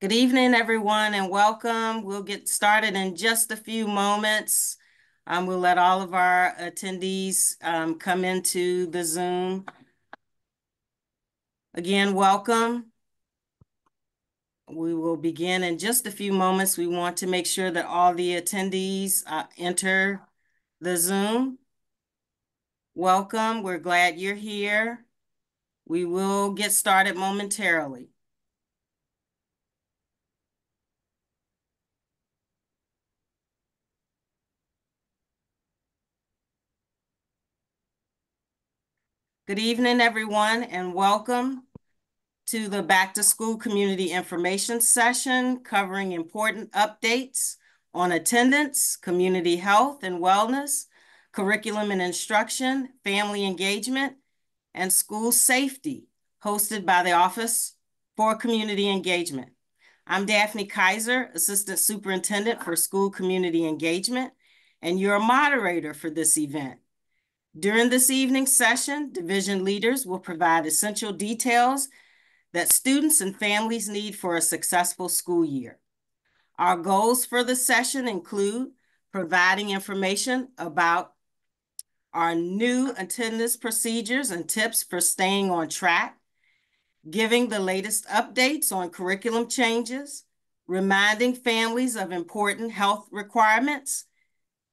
Good evening, everyone, and welcome. We'll get started in just a few moments. We'll let all of our attendees come into the Zoom. Again, welcome. We will begin in just a few moments. We want to make sure that all the attendees enter the Zoom. Welcome. We're glad you're here. We will get started momentarily. Good evening, everyone, and welcome to the Back to School Community Information Session covering important updates on attendance, community health and wellness, curriculum and instruction, family engagement, and school safety, hosted by the Office for Community Engagement. I'm Daphne Kaiser, Assistant Superintendent for School Community Engagement, and your moderator for this event. During this evening's session, division leaders will provide essential details that students and families need for a successful school year. Our goals for the session include providing information about our new attendance procedures and tips for staying on track, giving the latest updates on curriculum changes, reminding families of important health requirements,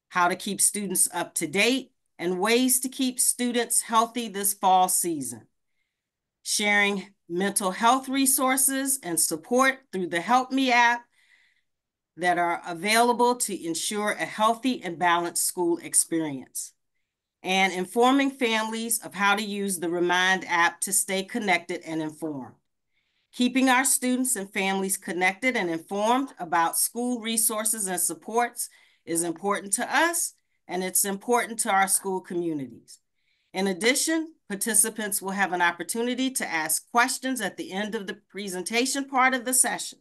how to keep students up to date, and ways to keep students healthy this fall season. Sharing mental health resources and support through the Help Me app that are available to ensure a healthy and balanced school experience. And informing families of how to use the Remind app to stay connected and informed. Keeping our students and families connected and informed about school resources and supports is important to us, and it's important to our school communities. In addition, participants will have an opportunity to ask questions at the end of the presentation part of the session.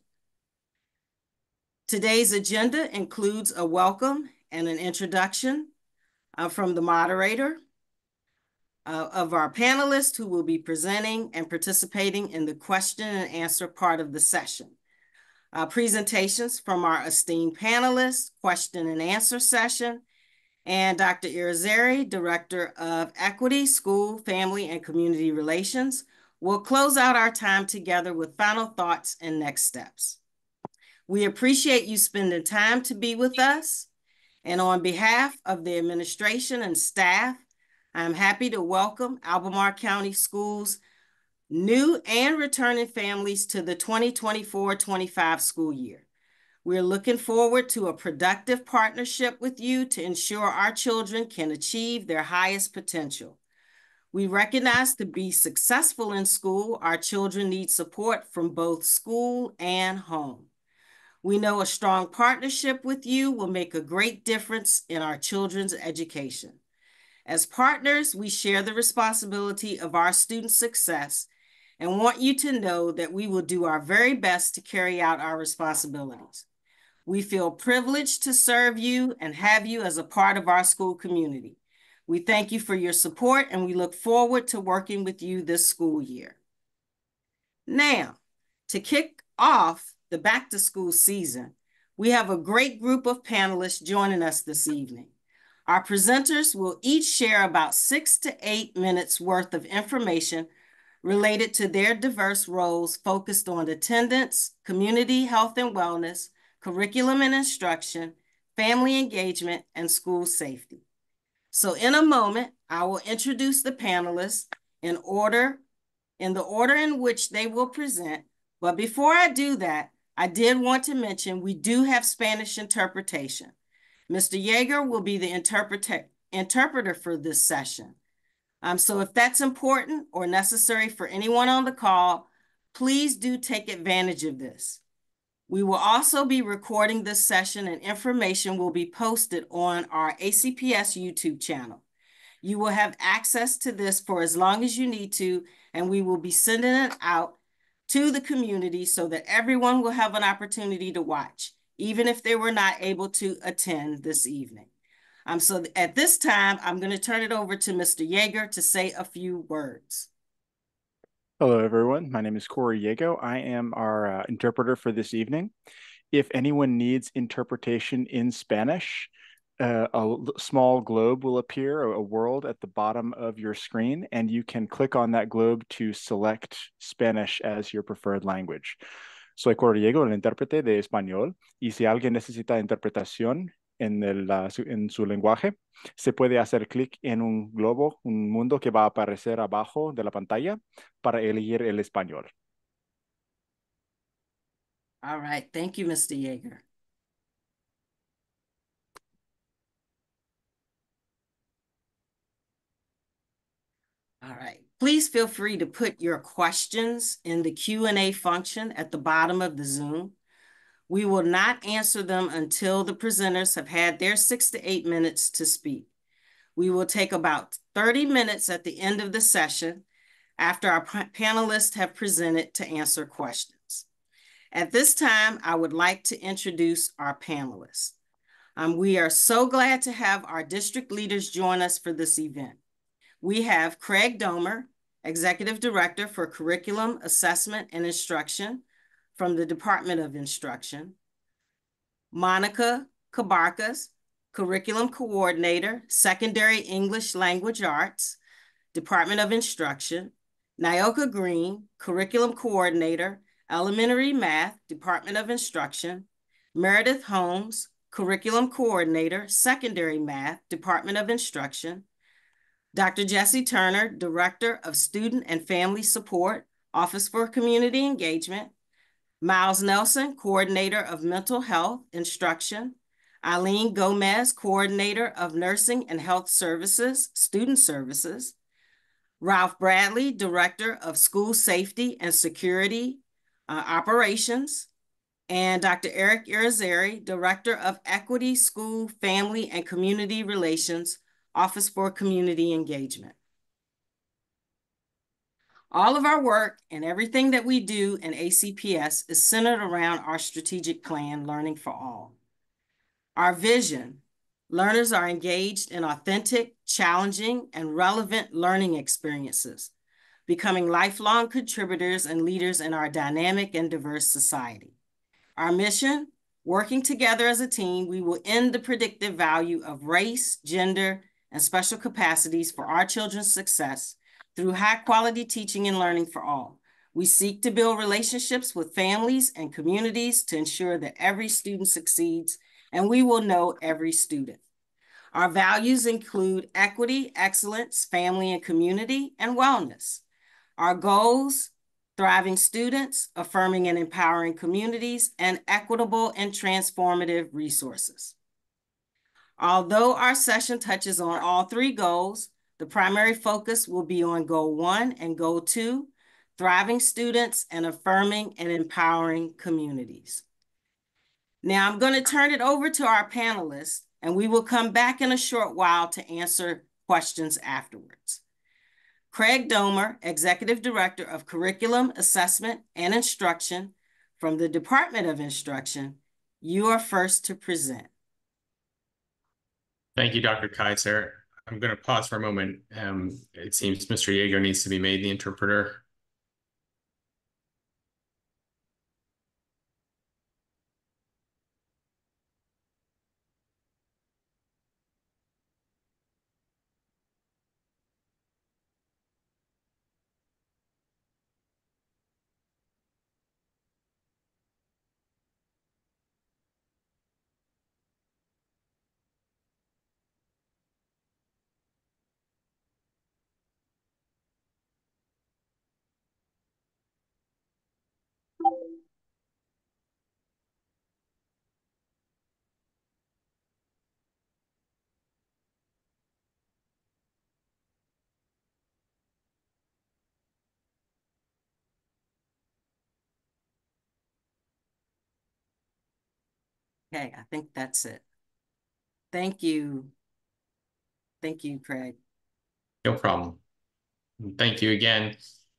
Today's agenda includes a welcome and an introduction from the moderator of our panelists who will be presenting and participating in the question and answer part of the session. Presentations from our esteemed panelists, question and answer session, and Dr. Irizarry, Director of Equity, School, Family, and Community Relations, will close out our time together with final thoughts and next steps. We appreciate you spending time to be with us, and on behalf of the administration and staff, I'm happy to welcome Albemarle County Schools' new and returning families to the 2024-25 school year. We're looking forward to a productive partnership with you to ensure our children can achieve their highest potential. We recognize to be successful in school, our children need support from both school and home. We know a strong partnership with you will make a great difference in our children's education. As partners, we share the responsibility of our students' success and want you to know that we will do our very best to carry out our responsibilities. We feel privileged to serve you and have you as a part of our school community. We thank you for your support and we look forward to working with you this school year. Now, to kick off the back to school season, we have a great group of panelists joining us this evening. Our presenters will each share about 6 to 8 minutes worth of information related to their diverse roles focused on attendance, community health and wellness, curriculum and instruction, family engagement, and school safety. So in a moment, I will introduce the panelists in the order in which they will present. But before I do that, I did want to mention we do have Spanish interpretation. Mr. Yeager will be the interpreter for this session. So if that's important or necessary for anyone on the call, please do take advantage of this. We will also be recording this session and information will be posted on our ACPS YouTube channel. You will have access to this for as long as you need to, and we will be sending it out to the community so that everyone will have an opportunity to watch, even if they were not able to attend this evening. So at this time, I'm going to turn it over to Mr. Yeager to say a few words. Hello, everyone. My name is Corey Yago. I am our interpreter for this evening. If anyone needs interpretation in Spanish, small globe will appear, a world at the bottom of your screen, and you can click on that globe to select Spanish as your preferred language. Soy Corey Diego, el intérprete de español, y si alguien necesita interpretación en su lenguaje, se puede hacer clic en un globo, un mundo que va a aparecer abajo de la pantalla para elegir el español. All right, thank you, Mr. Yeager. All right, please feel free to put your questions in the Q&A function at the bottom of the Zoom. We will not answer them until the presenters have had their 6 to 8 minutes to speak. We will take about 30 minutes at the end of the session after our panelists have presented to answer questions. At this time, I would like to introduce our panelists. We are so glad to have our district leaders join us for this event. We have Craig Domer, Executive Director for Curriculum, Assessment, and Instruction from the Department of Instruction. Monica Cabarcas, Curriculum Coordinator, Secondary English Language Arts, Department of Instruction. Nyoka Green, Curriculum Coordinator, Elementary Math, Department of Instruction. Meredith Holmes, Curriculum Coordinator, Secondary Math, Department of Instruction. Dr. Jesse Turner, Director of Student and Family Support, Office for Community Engagement. Miles Nelson, Coordinator of Mental Health Instruction. Eileen Gomez, Coordinator of Nursing and Health Services, Student Services. Ralph Bradley, Director of School Safety and Security Operations. And Dr. Eric Irizarry, Director of Equity, School, Family, and Community Relations, Office for Community Engagement. All of our work and everything that we do in ACPS is centered around our strategic plan, Learning for All. Our vision: learners are engaged in authentic, challenging, and relevant learning experiences, becoming lifelong contributors and leaders in our dynamic and diverse society. Our mission: working together as a team, we will end the predictive value of race, gender, and special capacities for our children's success through high-quality teaching and learning for all. We seek to build relationships with families and communities to ensure that every student succeeds, and we will know every student. Our values include equity, excellence, family and community, and wellness. Our goals: thriving students, affirming and empowering communities, and equitable and transformative resources. Although our session touches on all three goals, the primary focus will be on Goal 1 and Goal 2, thriving students and affirming and empowering communities. Now I'm going to turn it over to our panelists, and we will come back in a short while to answer questions afterwards. Craig Domer, Executive Director of Curriculum, Assessment, and Instruction from the Department of Instruction, you are first to present. Thank you, Dr. Kaiser. I'm going to pause for a moment. It seems Mr. Yeager needs to be made the interpreter. Okay, I think that's it. Thank you. Thank you, Craig. No problem. Thank you again.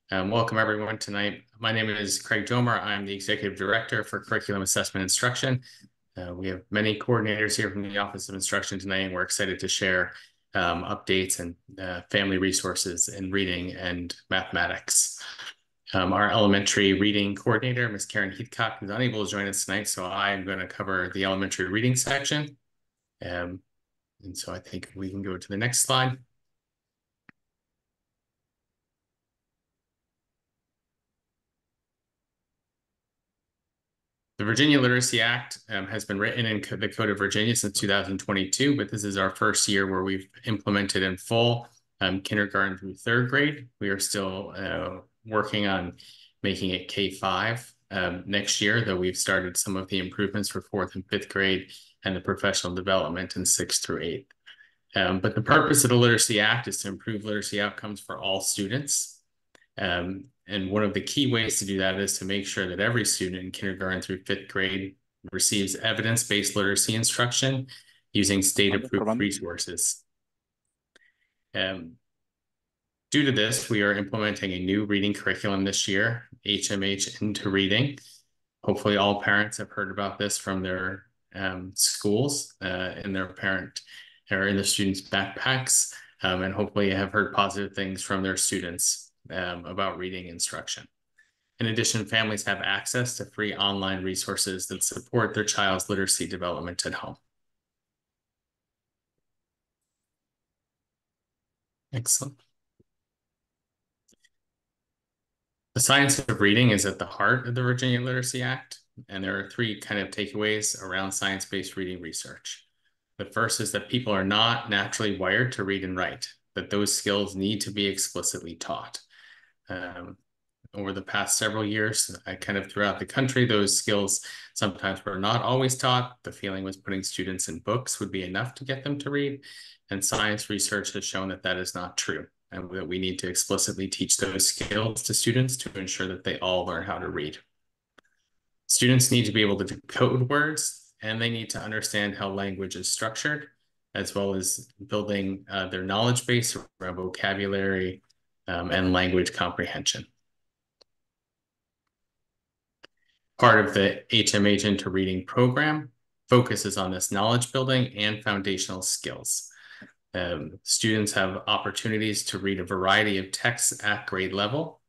Welcome everyone tonight. My name is Craig Domer. I'm the Executive Director for Curriculum Assessment Instruction. We have many coordinators here from the Office of Instruction tonight, and we're excited to share updates and family resources in reading and mathematics. Our elementary reading coordinator, Ms. Karen Heathcock, is unable to join us tonight, so I'm going to cover the elementary reading section. And so I think we can go to the next slide. The Virginia Literacy Act has been written in the Code of Virginia since 2022, but this is our first year where we've implemented in full kindergarten through third grade. We are still working on making it K-5 next year, though we've started some of the improvements for fourth and fifth grade and the professional development in sixth through eighth. But the purpose of the Literacy Act is to improve literacy outcomes for all students. And one of the key ways to do that is to make sure that every student in kindergarten through fifth grade receives evidence-based literacy instruction using state-approved resources. Due to this, we are implementing a new reading curriculum this year, HMH Into Reading. Hopefully all parents have heard about this from their schools in their parent or in the students' backpacks, and hopefully have heard positive things from their students about reading instruction. In addition, families have access to free online resources that support their child's literacy development at home. Excellent. The science of reading is at the heart of the Virginia Literacy Act, and there are three kind of takeaways around science-based reading research. The first is that people are not naturally wired to read and write, that those skills need to be explicitly taught. Over the past several years, kind of throughout the country, those skills sometimes were not always taught. The feeling was putting students in books would be enough to get them to read, and science research has shown that that is not true, and that we need to explicitly teach those skills to students to ensure that they all learn how to read. Students need to be able to decode words, and they need to understand how language is structured, as well as building their knowledge base around vocabulary and language comprehension. Part of the HMH Into Reading program focuses on this knowledge building and foundational skills. Students have opportunities to read a variety of texts at grade level,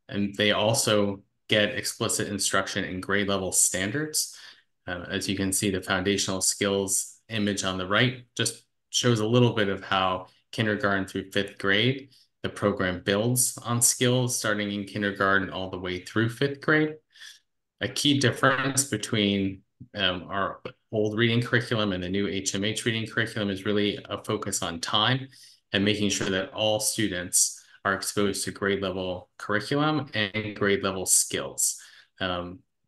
and they also get explicit instruction in grade level standards. As you can see, the foundational skills image on the right just shows a little bit of how kindergarten through fifth grade, the program builds on skills starting in kindergarten all the way through fifth grade. A key difference between our old reading curriculum and the new HMH reading curriculum is really a focus on time and making sure that all students are exposed to grade level curriculum and grade level skills.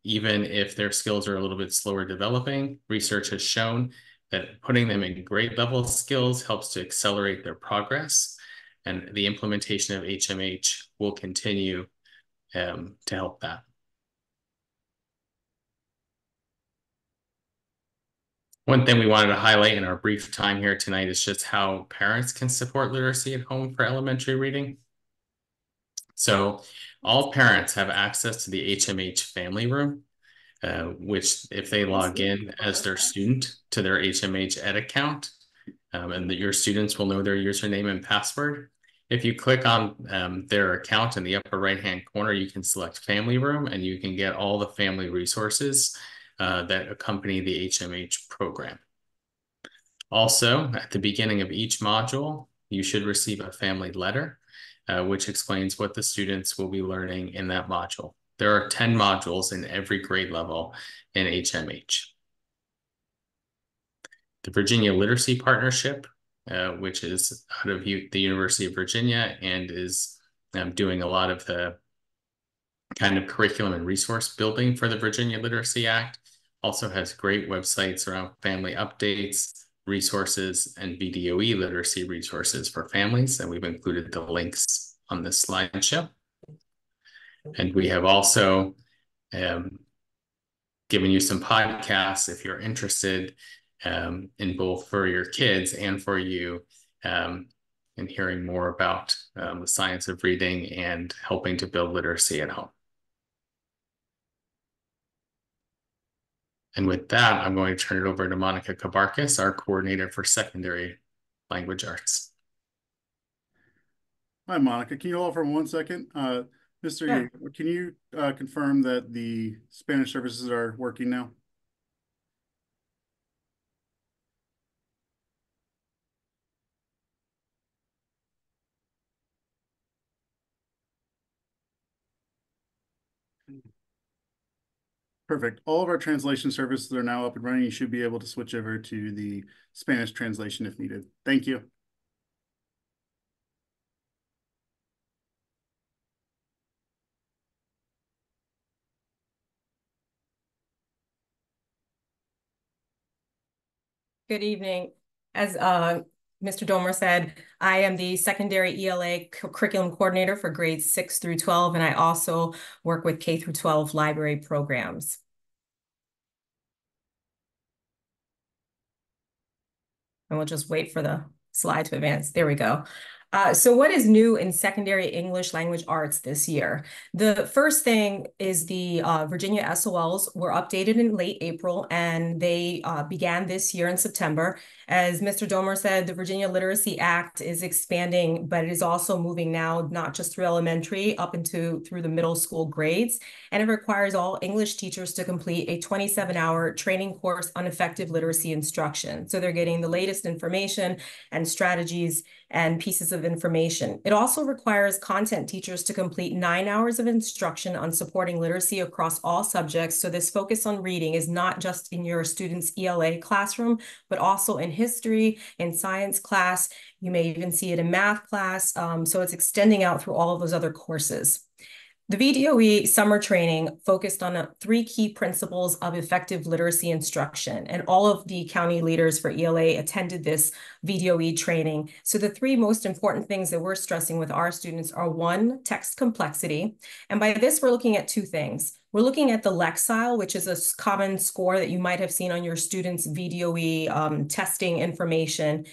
Even if their skills are a little bit slower developing, research has shown that putting them in grade level skills helps to accelerate their progress, and the implementation of HMH will continue to help that. One thing we wanted to highlight in our brief time here tonight is just how parents can support literacy at home for elementary reading. So all parents have access to the HMH Family Room, which if they log in as their student to their HMH Ed account, and that your students will know their username and password. If you click on their account in the upper right-hand corner, you can select Family Room, and you can get all the family resources that accompany the HMH program. Also, at the beginning of each module, you should receive a family letter, which explains what the students will be learning in that module. There are 10 modules in every grade level in HMH. The Virginia Literacy Partnership, which is out of the University of Virginia and is doing a lot of the kind of curriculum and resource building for the Virginia Literacy Act, also has great websites around family updates, resources, and VDOE literacy resources for families, and we've included the links on this slideshow. And we have also given you some podcasts if you're interested in both for your kids and for you in hearing more about the science of reading and helping to build literacy at home. And with that, I'm going to turn it over to Monica Kabarkis, our coordinator for secondary language arts. Hi, Monica. Can you hold for 1 second? Mr. Sure. Yeager, can you confirm that the Spanish services are working now? Perfect. All of our translation services are now up and running. You should be able to switch over to the Spanish translation if needed. Thank you. Good evening. As Mr. Domer said, I am the secondary ELA curriculum coordinator for grades 6 through 12, and I also work with K through 12 library programs. And we'll just wait for the slide to advance. There we go. So what is new in secondary English language arts this year? The first thing is the Virginia SOLs were updated in late April, and they began this year in September. As Mr. Domer said, the Virginia Literacy Act is expanding, but it is also moving now, not just through elementary, up into through the middle school grades. And it requires all English teachers to complete a 27-hour training course on effective literacy instruction. So they're getting the latest information and strategies and pieces of information. It also requires content teachers to complete 9 hours of instruction on supporting literacy across all subjects. So this focus on reading is not just in your student's ELA classroom, but also in history, in science class. You may even see it in math class. So it's extending out through all of those other courses. The VDOE summer training focused on 3 key principles of effective literacy instruction, and all of the county leaders for ELA attended this VDOE training. So the 3 most important things that we're stressing with our students are 1, text complexity. And by this, we're looking at 2 things. We're looking at the Lexile, which is a common score that you might have seen on your students' VDOE testing information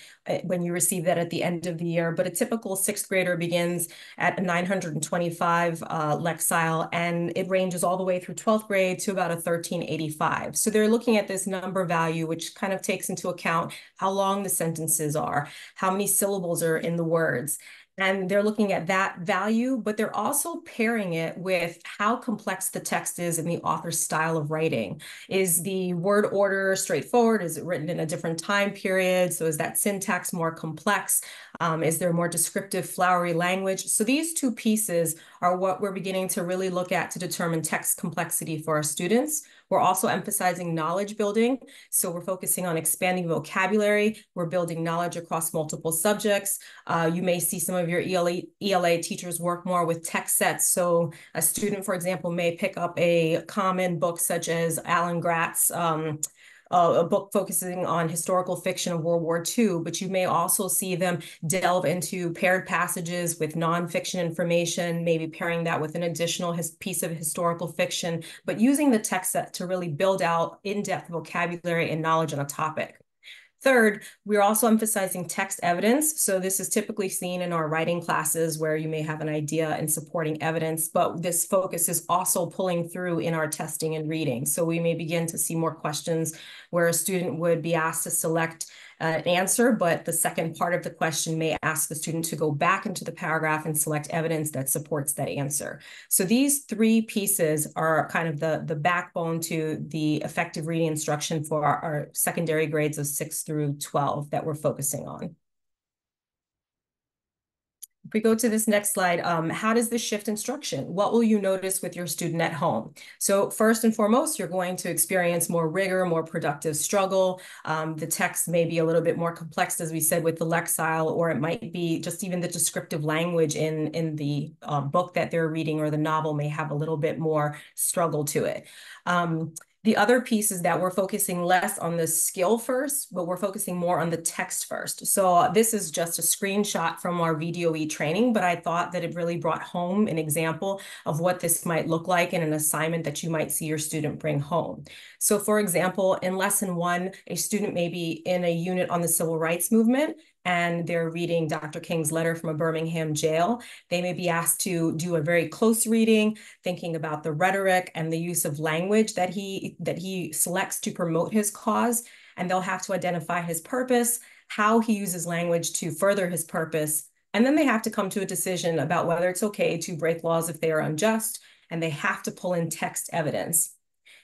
when you receive that at the end of the year. But a typical 6th grader begins at a 925 Lexile, and it ranges all the way through 12th grade to about a 1385. So they're looking at this number value, which kind of takes into account how long the sentences are, how many syllables are in the words. And they're looking at that value, but they're also pairing it with how complex the text is and the author's style of writing. Is the word order straightforward? Is it written in a different time period? So is that syntax more complex? Is there more descriptive, flowery language? So these 2 pieces are what we're beginning to really look at to determine text complexity for our students. We're also emphasizing knowledge building. So we're focusing on expanding vocabulary. We're building knowledge across multiple subjects. You may see some of your ELA teachers work more with text sets. So a student, for example, may pick up a common book such as Alan Gratz, a book focusing on historical fiction of World War II, but you may also see them delve into paired passages with nonfiction information, maybe pairing that with an additional piece of historical fiction, but using the text set to really build out in-depth vocabulary and knowledge on a topic. Third, we're also emphasizing text evidence. So this is typically seen in our writing classes where you may have an idea and supporting evidence, but this focus is also pulling through in our testing and reading. So we may begin to see more questions where a student would be asked to select an answer, but the second part of the question may ask the student to go back into the paragraph and select evidence that supports that answer. So these 3 pieces are kind of the backbone to the effective reading instruction for our secondary grades of 6 through 12 that we're focusing on. If we go to this next slide, how does this shift instruction? What will you notice with your student at home? So first and foremost, you're going to experience more rigor, more productive struggle. The text may be a little bit more complex, as we said, with the Lexile, or it might be just even the descriptive language in the book that they're reading or the novel may have a little bit more struggle to it. The other piece is that we're focusing less on the skill first, but we're focusing more on the text first. So this is just a screenshot from our VDOE training, but I thought that it really brought home an example of what this might look like in an assignment that you might see your student bring home. So for example, in lesson 1, a student may be in a unit on the civil rights movement, and they're reading Dr. King's letter from a Birmingham jail. They may be asked to do a very close reading, thinking about the rhetoric and the use of language that he selects to promote his cause, and they'll have to identify his purpose, how he uses language to further his purpose, And then they have to come to a decision about whether it's okay to break laws if they are unjust, and they have to pull in text evidence.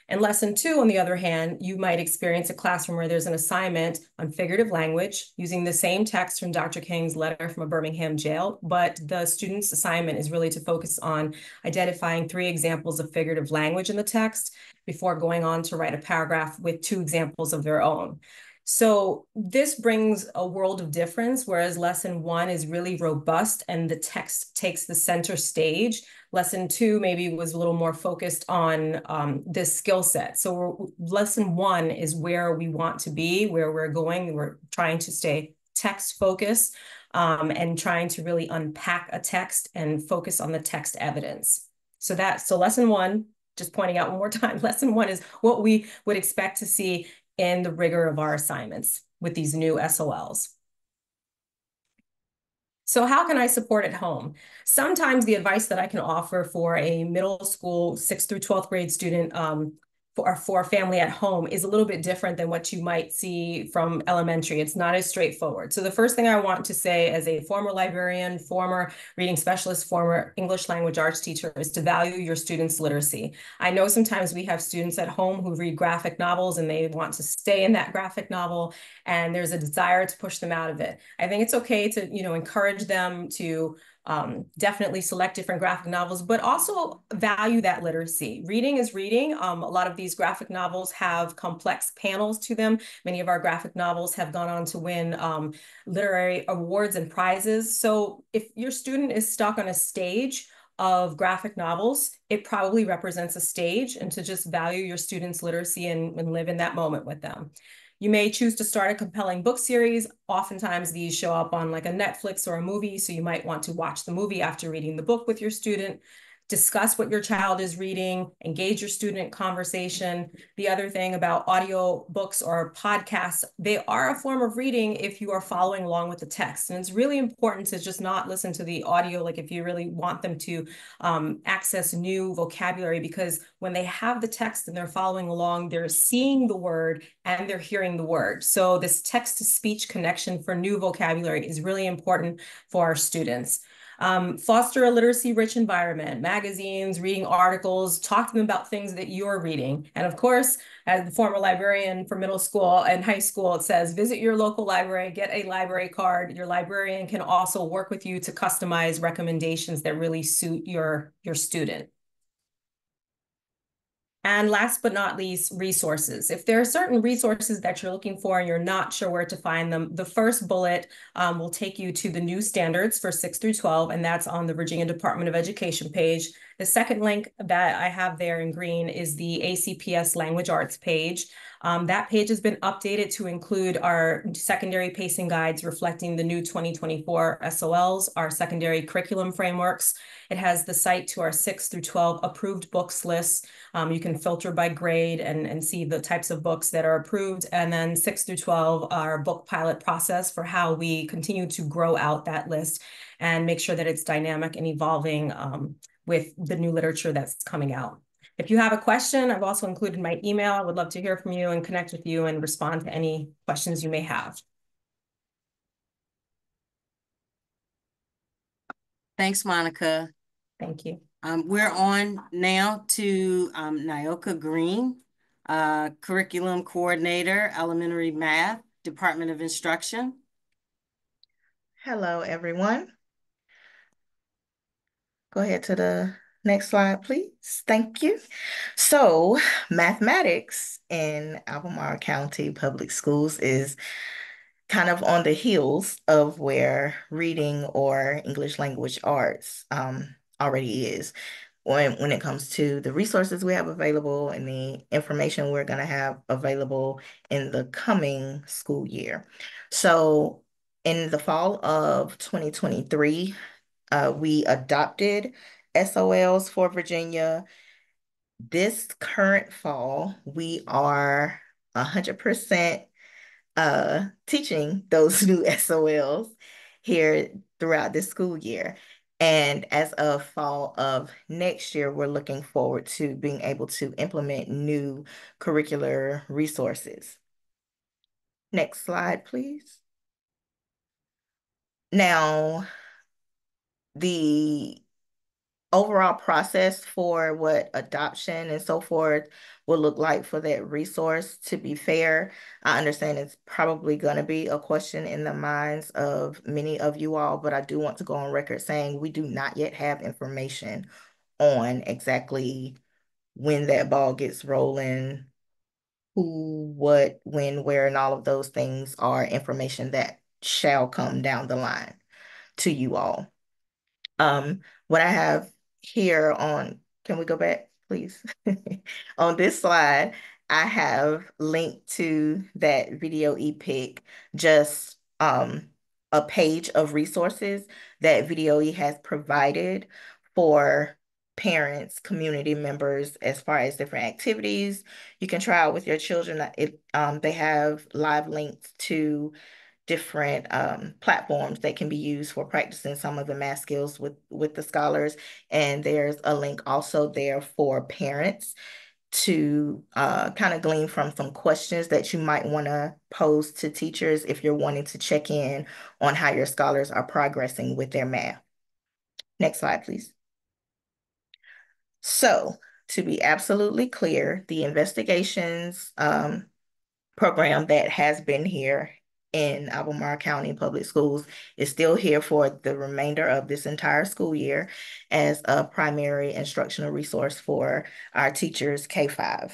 In lesson 2, on the other hand, you might experience a classroom where there's an assignment on figurative language using the same text from Dr. King's letter from a Birmingham jail, but the student's assignment is really to focus on identifying 3 examples of figurative language in the text before going on to write a paragraph with 2 examples of their own. So this brings a world of difference, whereas lesson 1 is really robust and the text takes the center stage. Lesson 2 maybe was a little more focused on this skill set. So lesson 1 is where we want to be, where we're going. We're trying to stay text focused and trying to really unpack a text and focus on the text evidence. So lesson 1, just pointing out one more time, lesson 1 is what we would expect to see in the rigor of our assignments with these new SOLs. So how can I support at home? Sometimes the advice that I can offer for a middle school 6th through 12th grade student for a family at home is a little bit different than what you might see from elementary. It's not as straightforward. So the first thing I want to say as a former librarian, former reading specialist, former English language arts teacher is to value your students' literacy. I know sometimes we have students at home who read graphic novels and they want to stay in that graphic novel, and there's a desire to push them out of it. I think it's okay to, encourage them to definitely select different graphic novels, but also value that literacy. Reading is reading. A lot of these graphic novels have complex panels to them. Many of our graphic novels have gone on to win literary awards and prizes. So if your student is stuck on a stage of graphic novels, it probably represents a stage, and to just value your students' literacy and live in that moment with them. You may choose to start a compelling book series. Oftentimes these show up on like a Netflix or a movie, so you might want to watch the movie after reading the book with your student. Discuss what your child is reading, engage your student in conversation. The other thing about audio books or podcasts, they are a form of reading if you are following along with the text. And it's really important to just not listen to the audio, like if you really want them to access new vocabulary, because when they have the text and they're following along, they're seeing the word and they're hearing the word. So this text-to-speech connection for new vocabulary is really important for our students. Foster a literacy-rich environment, magazines, reading articles, talk to them about things that you're reading. And of course, as the former librarian for middle school and high school, it says, visit your local library, get a library card. Your librarian can also work with you to customize recommendations that really suit your student. And last but not least, resources. If there are certain resources that you're looking for and you're not sure where to find them, the first bullet will take you to the new standards for 6 through 12, and that's on the Virginia Department of Education page. The second link that I have there in green is the ACPS Language Arts page. That page has been updated to include our secondary pacing guides reflecting the new 2024 SOLs, our secondary curriculum frameworks. It has the site to our 6 through 12 approved books list. You can filter by grade and see the types of books that are approved. And then 6 through 12, our book pilot process for how we continue to grow out that list and make sure that it's dynamic and evolving with the new literature that's coming out. If you have a question, I've also included my email. I would love to hear from you and connect with you and respond to any questions you may have. Thanks, Monica. Thank you. We're on now to Nyoka Green, Curriculum Coordinator, Elementary Math, Department of Instruction. Hello, everyone. Go ahead to the next slide, please. Thank you. So, mathematics in Albemarle County Public Schools is kind of on the heels of where reading or English language arts already is. When it comes to the resources we have available and the information we're going to have available in the coming school year. So in the fall of 2023, we adopted SOLs for Virginia. This current fall, we are 100% teaching those new SOLs here throughout this school year. And as of fall of next year, we're looking forward to being able to implement new curricular resources. Next slide, please. Now, the overall process for what adoption and so forth will look like for that resource. To be fair, I understand it's probably going to be a question in the minds of many of you all, but I do want to go on record saying we do not yet have information on exactly when that ball gets rolling, who, what, when, where, and all of those things are information that shall come down the line to you all. What I have here on, can we go back, please? On this slide, I have linked to that video ePic, just a page of resources that Video E has provided for parents, community members, as far as different activities you can try out with your children. They have live links to different platforms that can be used for practicing some of the math skills with the scholars. And there's a link also there for parents to kind of glean from some questions that you might want to pose to teachers if you're wanting to check in on how your scholars are progressing with their math. Next slide, please. So, to be absolutely clear, the investigations program that has been here in Albemarle County Public Schools is still here for the remainder of this entire school year as a primary instructional resource for our teachers K-5.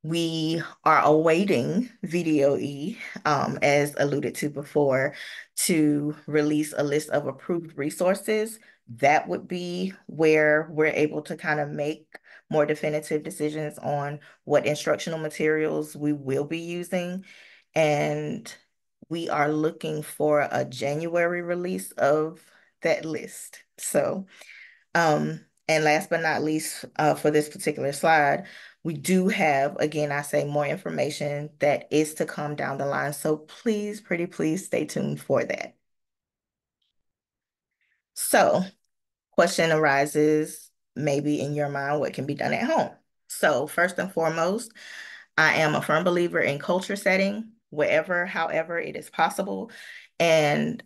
We are awaiting Video E, as alluded to before, to release a list of approved resources. That would be where we're able to kind of make more definitive decisions on what instructional materials we will be using. And we are looking for a January release of that list. So, and last but not least, for this particular slide, we do have, again, I say more information that is to come down the line. So please, pretty please stay tuned for that. So question arises maybe in your mind, what can be done at home? So first and foremost, I am a firm believer in culture setting, wherever, however it is possible. And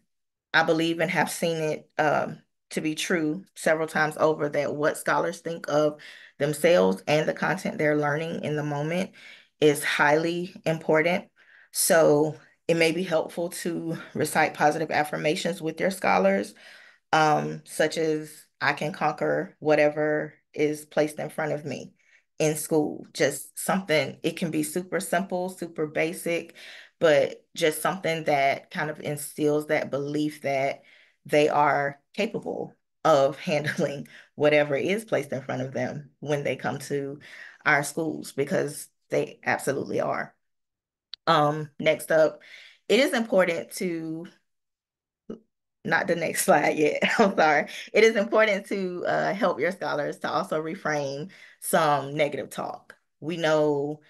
I believe and have seen it to be true several times over that what scholars think of themselves and the content they're learning in the moment is highly important. So it may be helpful to recite positive affirmations with your scholars, such as I can conquer whatever is placed in front of me in school. Just something, it can be super simple, super basic, but just something that kind of instills that belief that they are capable of handling whatever is placed in front of them when they come to our schools, because they absolutely are. Next up, it is important to, not the next slide yet, I'm sorry. It is important to help your scholars to also reframe some negative talk. We know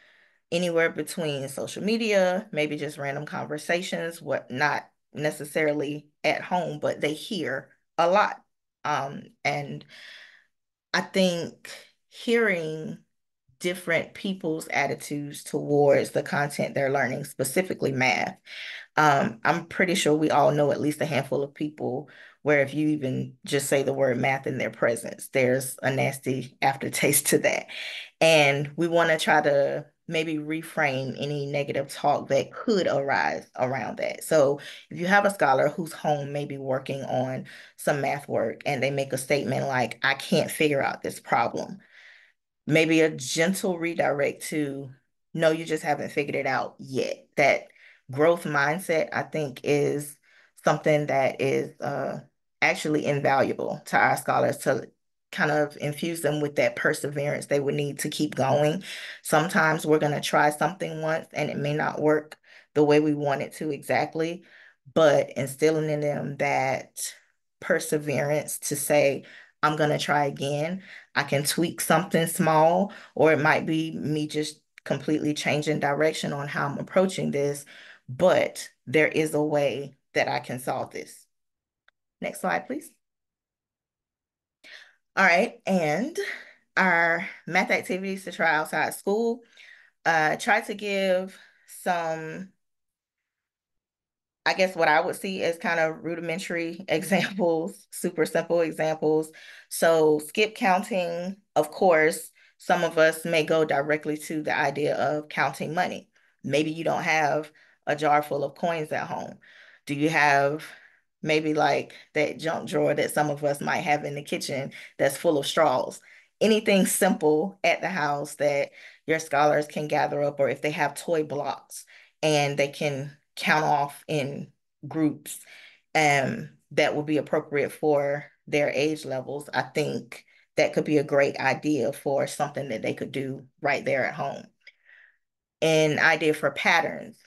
anywhere between social media, maybe just random conversations, what not necessarily at home, but they hear a lot. And I think hearing different people's attitudes towards the content they're learning, specifically math. I'm pretty sure we all know at least a handful of people where if you even just say the word math in their presence, there's a nasty aftertaste to that. And we want to try to maybe reframe any negative talk that could arise around that. So if you have a scholar who's home maybe working on some math work and they make a statement like, I can't figure out this problem, maybe a gentle redirect to, no, you just haven't figured it out yet. That growth mindset, I think, is something that is actually invaluable to our scholars, to kind of infuse them with that perseverance they would need to keep going. Sometimes we're going to try something once and it may not work the way we want it to exactly, but instilling in them that perseverance to say, I'm going to try again. I can tweak something small, or it might be me just completely changing direction on how I'm approaching this, but there is a way that I can solve this. Next slide, please. All right, and our math activities to try outside school. Try to give some I guess what I would see as kind of rudimentary examples, super simple examples. So skip counting, of course, some of us may go directly to the idea of counting money. Maybe you don't have a jar full of coins at home. Do you have maybe like that junk drawer that some of us might have in the kitchen that's full of straws? Anything simple at the house that your scholars can gather up, or if they have toy blocks and they can count off in groups that will be appropriate for their age levels, I think that could be a great idea for something that they could do right there at home. An idea for patterns.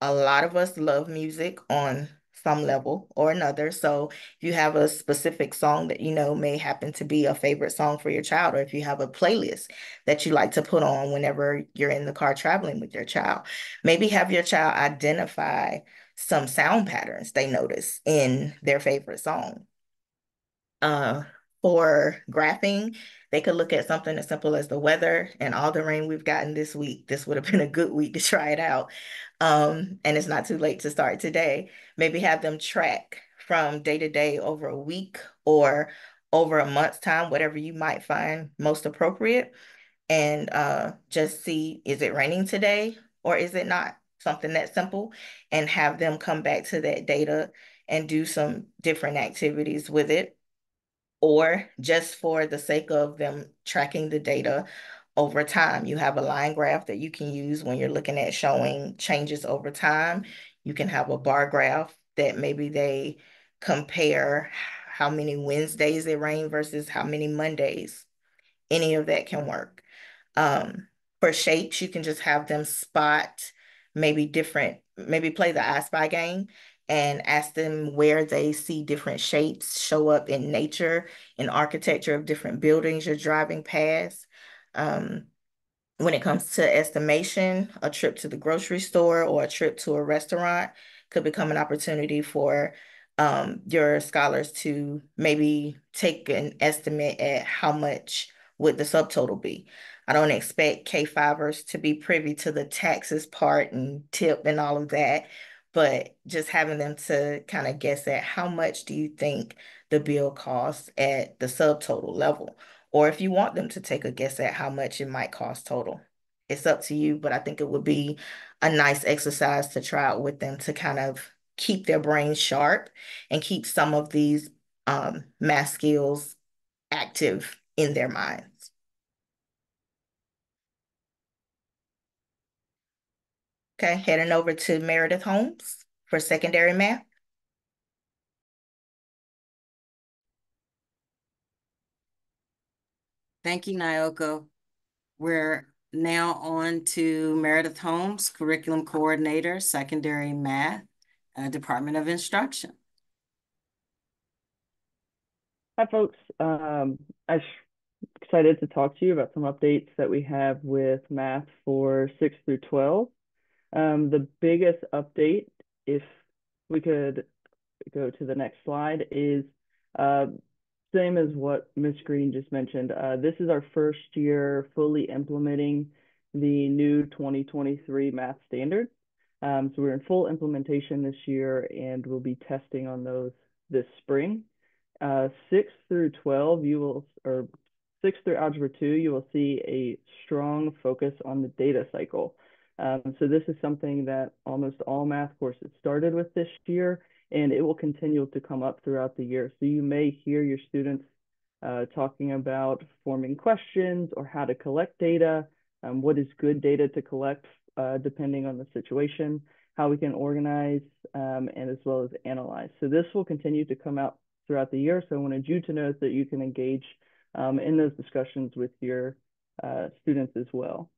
A lot of us love music on some level or another. So if you have a specific song that you know may happen to be a favorite song for your child, or if you have a playlist that you like to put on whenever you're in the car traveling with your child, maybe have your child identify some sound patterns they notice in their favorite song. For graphing, they could look at something as simple as the weather and all the rain we've gotten this week. This would have been a good week to try it out. And it's not too late to start today. Maybe have them track from day to day over a week or over a month's time, whatever you might find most appropriate. And just see, is it raining today or is it not? Something that simple, and have them come back to that data and do some different activities with it. Or just for the sake of them tracking the data over time, you have a line graph that you can use when you're looking at showing changes over time. You can have a bar graph that maybe they compare how many Wednesdays it rained versus how many Mondays. Any of that can work. For shapes, you can just have them spot maybe play the I Spy game and ask them where they see different shapes show up in nature, in architecture of different buildings you're driving past. When it comes to estimation, a trip to the grocery store or a trip to a restaurant could become an opportunity for your scholars to maybe take an estimate at how much would the subtotal be. I don't expect K-5ers to be privy to the taxes part and tip and all of that, but just having them to kind of guess at how much do you think the bill costs at the subtotal level, or if you want them to take a guess at how much it might cost total. It's up to you, but I think it would be a nice exercise to try out with them to kind of keep their brains sharp and keep some of these math skills active in their minds. Okay, heading over to Meredith Holmes for secondary math. Thank you, Nyoko. We're now on to Meredith Holmes, Curriculum Coordinator, Secondary Math, Department of Instruction. Hi, folks. I'm excited to talk to you about some updates that we have with math for 6 through 12. The biggest update, if we could go to the next slide, is same as what Ms. Green just mentioned. This is our first year fully implementing the new 2023 math standards. So we're in full implementation this year, and we'll be testing on those this spring. 6 through 12, or 6 through Algebra 2, you will see a strong focus on the data cycle. So this is something that almost all math courses started with this year, and it will continue to come up throughout the year. So you may hear your students talking about forming questions or how to collect data, what is good data to collect depending on the situation, how we can organize, and as well as analyze. So this will continue to come out throughout the year. So I wanted you to know that you can engage in those discussions with your students as well.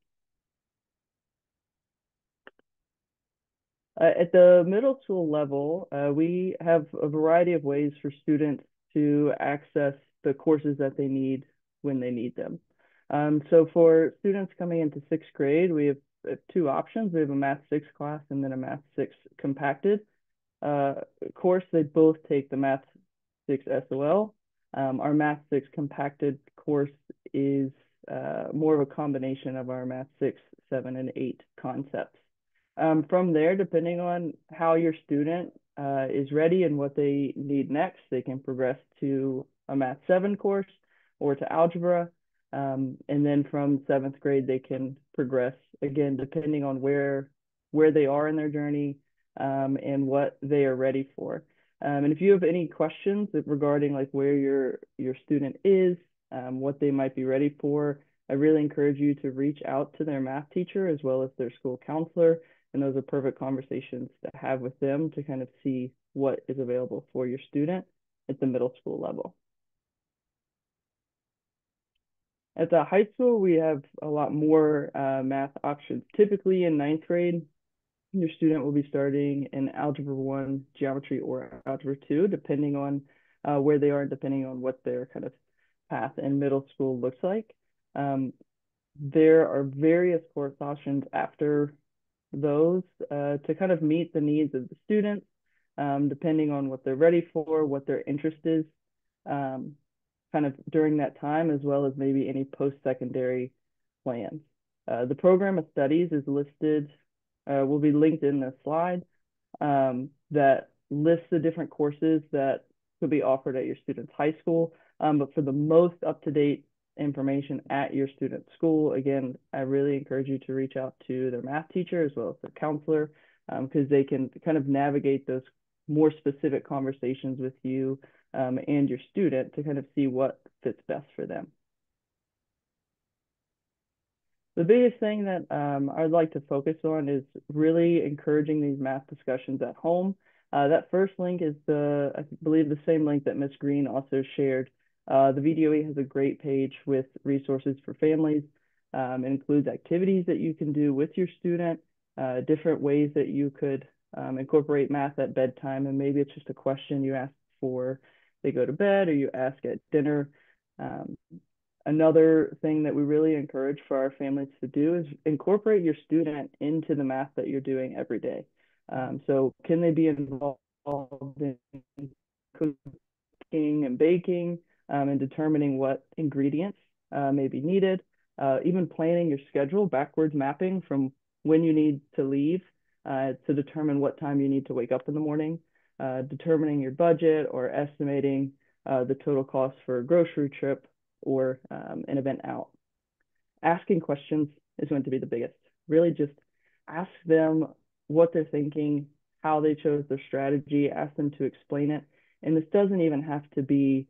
At the middle school level, we have a variety of ways for students to access the courses that they need when they need them. So for students coming into 6th grade, we have 2 options. We have a Math 6 class and then a Math 6 compacted course. They both take the Math 6 SOL. Our Math 6 compacted course is more of a combination of our Math 6, 7, and 8 concepts. From there, depending on how your student is ready and what they need next, they can progress to a Math 7 course or to algebra. And then from 7th grade, they can progress again, depending on where they are in their journey and what they are ready for. And if you have any questions regarding like where your student is, what they might be ready for, I really encourage you to reach out to their math teacher as well as their school counselor. And those are perfect conversations to have with them to kind of see what is available for your student at the middle school level. At the high school, we have a lot more math options. Typically in 9th grade, your student will be starting in Algebra 1, Geometry, or Algebra 2, depending on where they are and depending on what their kind of path in middle school looks like. There are various course options after those to kind of meet the needs of the students, depending on what they're ready for, what their interest is, kind of during that time, as well as maybe any post-secondary plans. The program of studies is listed, will be linked in the slide that lists the different courses that could be offered at your student's high school. But for the most up-to-date information at your student's school, again, I really encourage you to reach out to their math teacher as well as their counselor, because they can kind of navigate those more specific conversations with you and your student to kind of see what fits best for them. The biggest thing that I'd like to focus on is really encouraging these math discussions at home. That first link is I believe the same link that Ms. Green also shared. The VDOE has a great page with resources for families. It includes activities that you can do with your student, different ways that you could incorporate math at bedtime, and maybe it's just a question you ask before they go to bed or you ask at dinner. Another thing that we really encourage for our families to do is incorporate your student into the math that you're doing every day. So can they be involved in cooking and baking and determining what ingredients may be needed, even planning your schedule, backwards mapping from when you need to leave to determine what time you need to wake up in the morning, determining your budget or estimating the total cost for a grocery trip or an event out. Asking questions is going to be the biggest. Really just ask them what they're thinking, how they chose their strategy, ask them to explain it. And this doesn't even have to be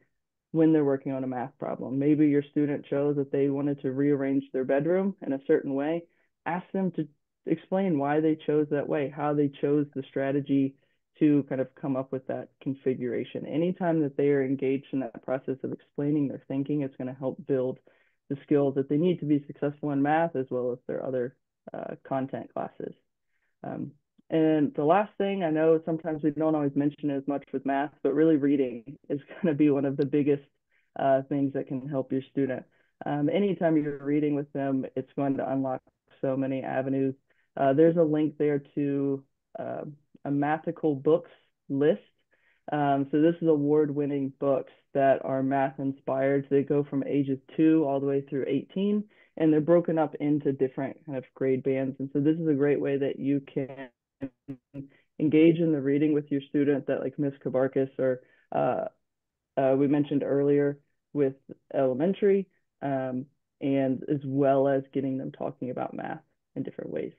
when they're working on a math problem. Maybe your student chose that they wanted to rearrange their bedroom in a certain way. Ask them to explain why they chose that way, how they chose the strategy to kind of come up with that configuration. Anytime that they are engaged in that process of explaining their thinking, it's going to help build the skills that they need to be successful in math as well as their other content classes. And the last thing, I know sometimes we don't always mention it as much with math, but really reading is going to be one of the biggest things that can help your student. Anytime you're reading with them, it's going to unlock so many avenues. There's a link there to a Mathical books list. So this is award-winning books that are math inspired. They go from ages 2 all the way through 18, and they're broken up into different kind of grade bands. And so this is a great way that you can engage in the reading with your student that like Ms. Kabarkis or we mentioned earlier with elementary, and as well as getting them talking about math in different ways.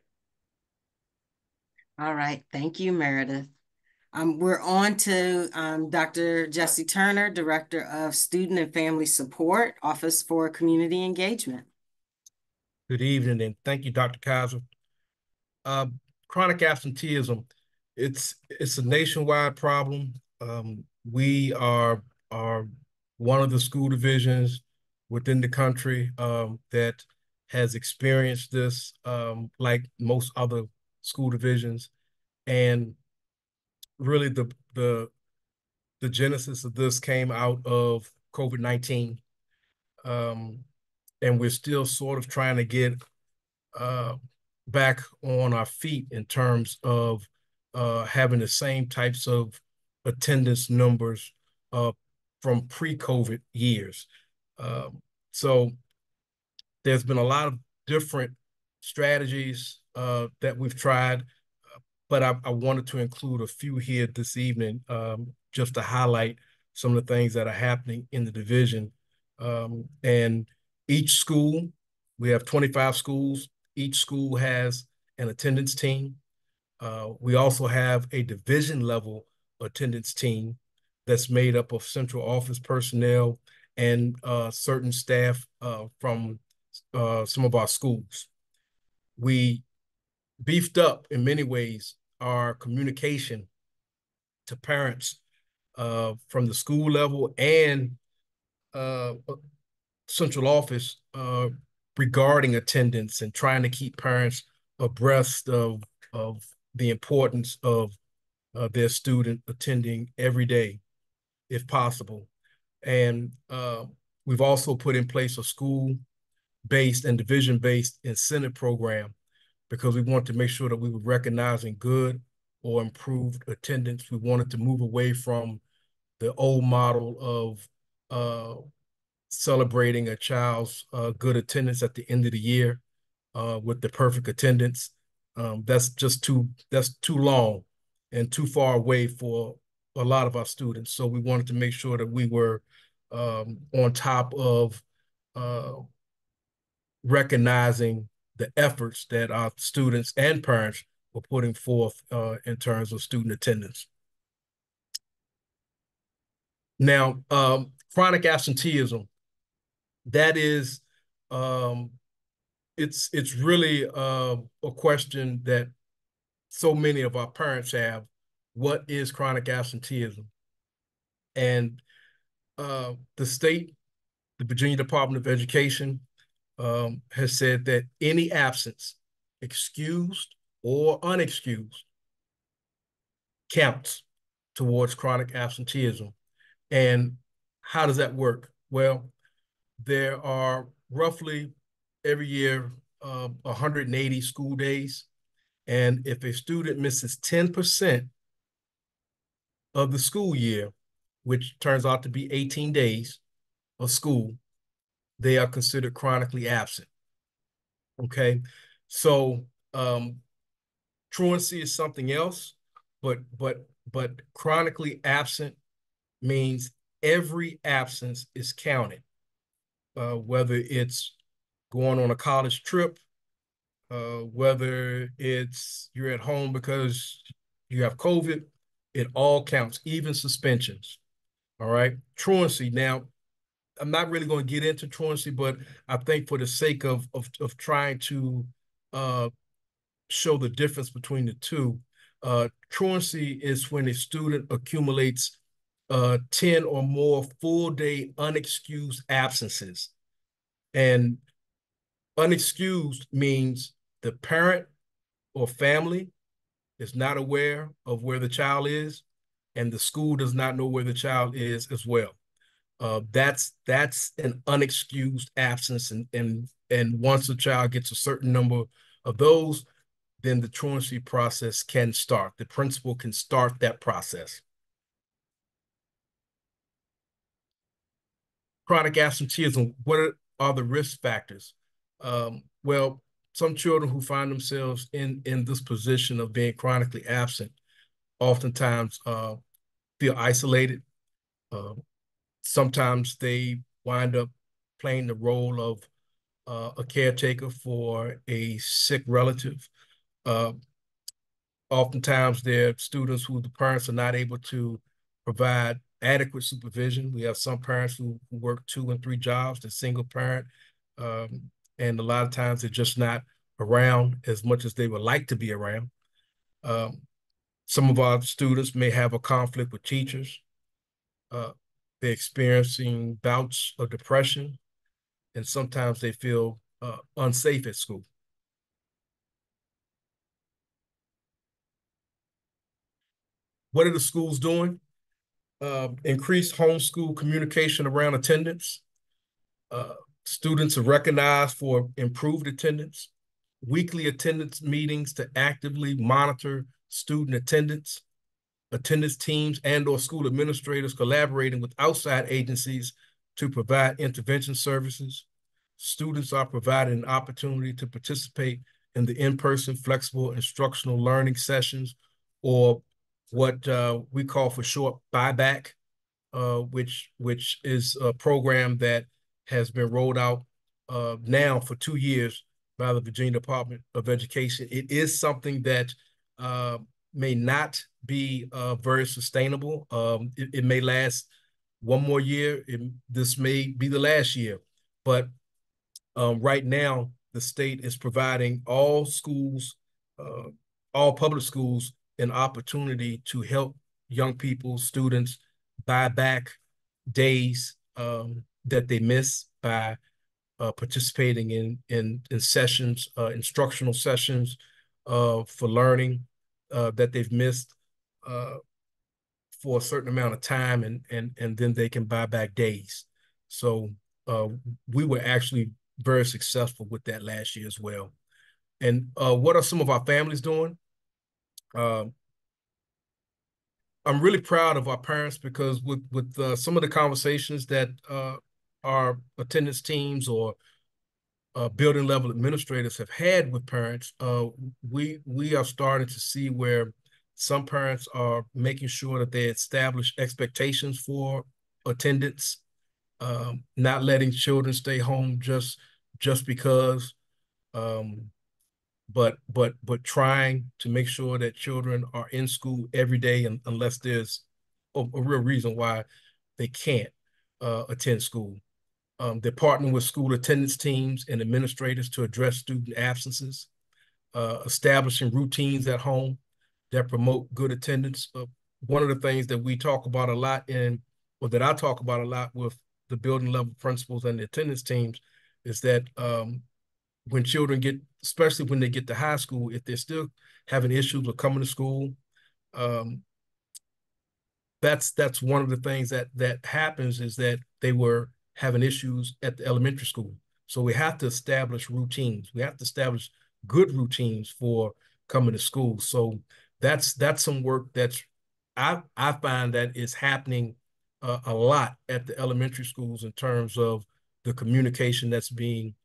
All right, thank you, Meredith. We're on to Dr. Jessie Turner, Director of Student and Family Support, Office for Community Engagement. Good evening, and thank you, Dr. Kaiser. Chronic absenteeism, it's a nationwide problem. We are one of the school divisions within the country that has experienced this like most other school divisions. And really the genesis of this came out of COVID-19. And we're still sort of trying to get back on our feet in terms of having the same types of attendance numbers from pre-COVID years. So there's been a lot of different strategies that we've tried. but I wanted to include a few here this evening, just to highlight some of the things that are happening in the division. And each school, we have 25 schools. Each school has an attendance team. We also have a division level attendance team that's made up of central office personnel and certain staff from some of our schools. We beefed up in many ways our communication to parents from the school level and central office regarding attendance and trying to keep parents abreast of the importance of their student attending every day, if possible. And we've also put in place a school-based and division-based incentive program because we want to make sure that we were recognizing good or improved attendance. We wanted to move away from the old model of celebrating a child's good attendance at the end of the year with the perfect attendance. That's too long and too far away for a lot of our students. So we wanted to make sure that we were on top of recognizing the efforts that our students and parents were putting forth in terms of student attendance. Now, chronic absenteeism, that is, it's really a question that so many of our parents have. What is chronic absenteeism? And the state, the Virginia Department of Education, has said that any absence, excused or unexcused, counts towards chronic absenteeism. And how does that work? Well, there are roughly every year 180 school days. And if a student misses 10% of the school year, which turns out to be 18 days of school, they are considered chronically absent. Okay, so truancy is something else, but chronically absent means every absence is counted, whether it's going on a college trip, whether it's you're at home because you have COVID, it all counts, even suspensions. All right, truancy. Now, I'm not really going to get into truancy, but I think for the sake of trying to show the difference between the two, truancy is when a student accumulates 10 or more full-day unexcused absences. And unexcused means the parent or family is not aware of where the child is, and the school does not know where the child is as well. That's an unexcused absence, and once the child gets a certain number of those, then the truancy process can start. The principal can start that process. Chronic absenteeism, what are the risk factors? Well, some children who find themselves in this position of being chronically absent oftentimes feel isolated. Sometimes they wind up playing the role of a caretaker for a sick relative. Oftentimes they're students who the parents are not able to provide adequate supervision. We have some parents who work 2 and 3 jobs, they're single parent, and a lot of times they're just not around as much as they would like to be around. Some of our students may have a conflict with teachers. They're experiencing bouts of depression, and sometimes they feel unsafe at school. What are the schools doing? Increased homeschool communication around attendance. Students are recognized for improved attendance. Weekly attendance meetings to actively monitor student attendance. Attendance teams and/or school administrators collaborating with outside agencies to provide intervention services. Students are provided an opportunity to participate in the in-person flexible instructional learning sessions, or what we call for short BuyBack, which is a program that has been rolled out now for 2 years by the Virginia Department of Education. It is something that may not be very sustainable. It may last one more year. This may be the last year, but right now the state is providing all schools, all public schools, an opportunity to help young people, students, buy back days that they miss by participating in sessions, instructional sessions for learning that they've missed for a certain amount of time, and then they can buy back days. So we were actually very successful with that last year as well. And what are some of our families doing? I'm really proud of our parents, because with some of the conversations that our attendance teams or building level administrators have had with parents, we are starting to see where some parents are making sure that they establish expectations for attendance, not letting children stay home just because, but trying to make sure that children are in school every day, unless there's a real reason why they can't attend school. They're partnering with school attendance teams and administrators to address student absences, establishing routines at home that promote good attendance. One of the things that we talk about a lot or that I talk about a lot with the building level principals and the attendance teams, is that when children especially when they get to high school, if they're still having issues with coming to school, that's one of the things that happens, is that they were having issues at the elementary school. So we have to establish routines. We have to establish good routines for coming to school. So that's some work I find that is happening a lot at the elementary schools, in terms of the communication that's being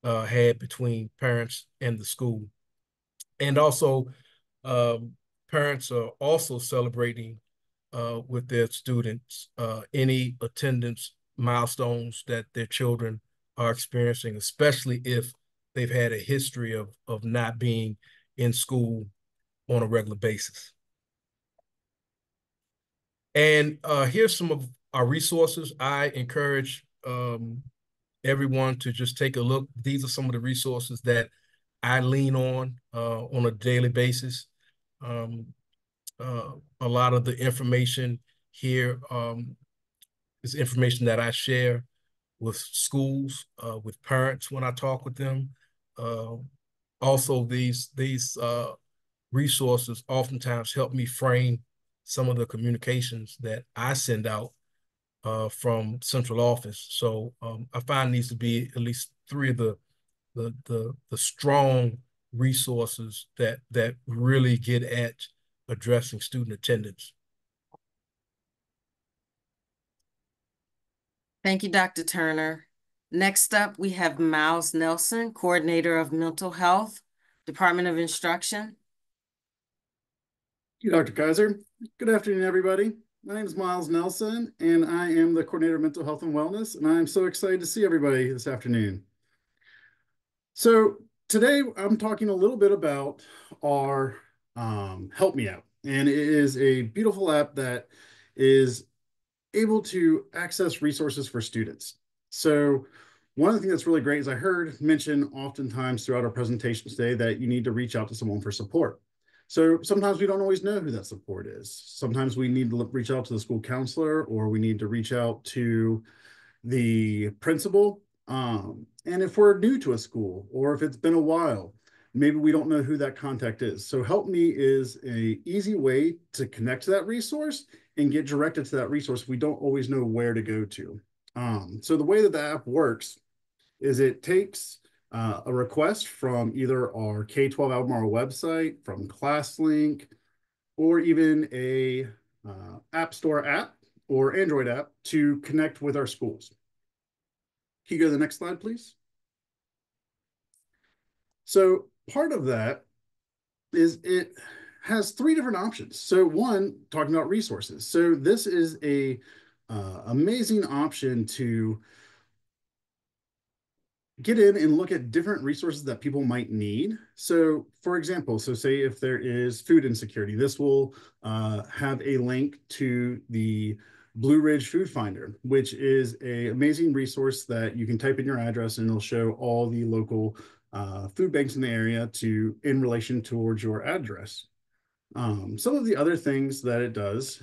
had between parents and the school. And also, parents are also celebrating with their students any attendance milestones that their children are experiencing, especially if they've had a history of not being in school on a regular basis. And here's some of our resources. I encourage everyone to just take a look. These are some of the resources that I lean on a daily basis. A lot of the information here is information that I share with schools, with parents when I talk with them. Also, these resources oftentimes help me frame some of the communications that I send out from central office. So I find these to be at least 3 of the strong resources that really get at addressing student attendance. Thank you, Dr. Turner. Next up, we have Miles Nelson, Coordinator of Mental Health, Department of Instruction. Thank you, Dr. Kaiser. Good afternoon, everybody. My name is Miles Nelson, and I am the Coordinator of Mental Health and Wellness, and I'm so excited to see everybody this afternoon. So today, I'm talking a little bit about our Help Me Out, and it is a beautiful app that is able to access resources for students. So one of the things that's really great is I heard mentioned oftentimes throughout our presentation today that you need to reach out to someone for support. So sometimes we don't always know who that support is. Sometimes we need to reach out to the school counselor, or we need to reach out to the principal. And if we're new to a school, or if it's been a while, maybe we don't know who that contact is. So Help Me is an easy way to connect to that resource and get directed to that resource if we don't always know where to go to. So the way that the app works is it takes a request from either our K-12 Albemarle website, from ClassLink, or even a App Store app or Android app to connect with our schools. Can you go to the next slide, please? So part of that is it has 3 different options. So one, talking about resources. So this is a amazing option to get in and look at different resources that people might need. So for example, so say if there is food insecurity, this will have a link to the Blue Ridge Food Finder, which is an amazing resource that you can type in your address and it'll show all the local food banks in the area in relation towards your address. Some of the other things that it does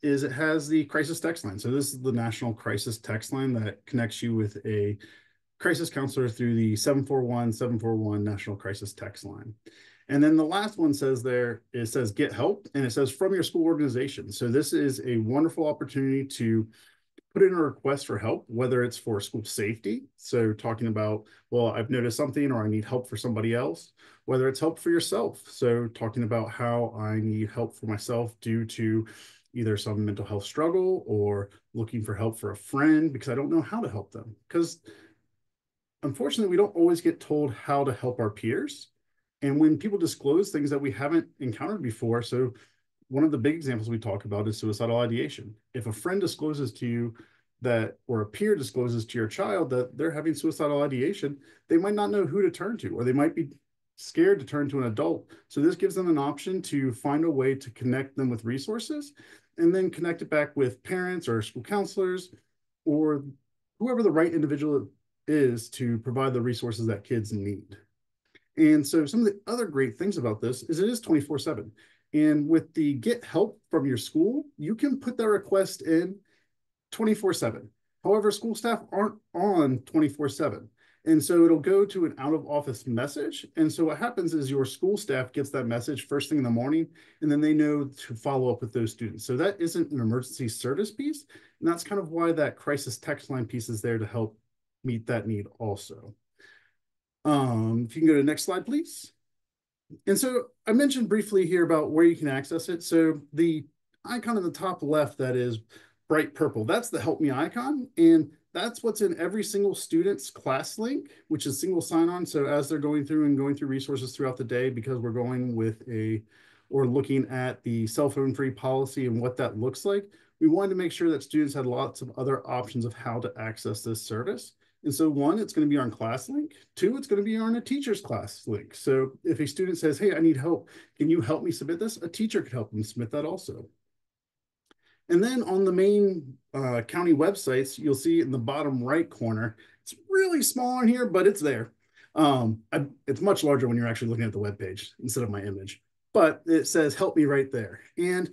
is it has the crisis text line. So this is the National Crisis Text Line that connects you with a crisis counselor through the 741-741 National Crisis Text Line. And then the last one says there, it says get help, and it says from your school organization. So this is a wonderful opportunity to put in a request for help, whether it's for school safety. So talking about, well, I've noticed something or I need help for somebody else, whether it's help for yourself. So talking about how I need help for myself due to either some mental health struggle or looking for help for a friend because I don't know how to help them. Because unfortunately, we don't always get told how to help our peers. And when people disclose things that we haven't encountered before, so one of the big examples we talk about is suicidal ideation. If a friend discloses to you that, or a peer discloses to your child that they're having suicidal ideation, they might not know who to turn to, or they might be scared to turn to an adult. So this gives them an option to find a way to connect them with resources and then connect it back with parents or school counselors or whoever the right individual is to provide the resources that kids need. And so some of the other great things about this is it is 24/7. And with the get help from your school, you can put that request in 24/7. However, school staff aren't on 24/7. And so it'll go to an out of office message. And so what happens is your school staff gets that message first thing in the morning, and then they know to follow up with those students. So that isn't an emergency service piece. And that's kind of why that crisis text line piece is there to help meet that need also. If you can go to the next slide, please. And so I mentioned briefly here about where you can access it. So the icon in the top left that is bright purple, that's the Help Me icon. And that's what's in every single student's class link, which is single sign-on. So as they're going through resources throughout the day, because we're going with or looking at the cell phone free policy and what that looks like, we wanted to make sure that students had lots of other options of how to access this service. And so 1, it's going to be on class link. 2, it's going to be on a teacher's class link. So if a student says, hey, I need help, can you help me submit this? A teacher could help them submit that also. And then on the main county websites, you'll see in the bottom right corner, it's really small on here, but it's there. It's much larger when you're actually looking at the web page instead of my image, but it says help me right there. And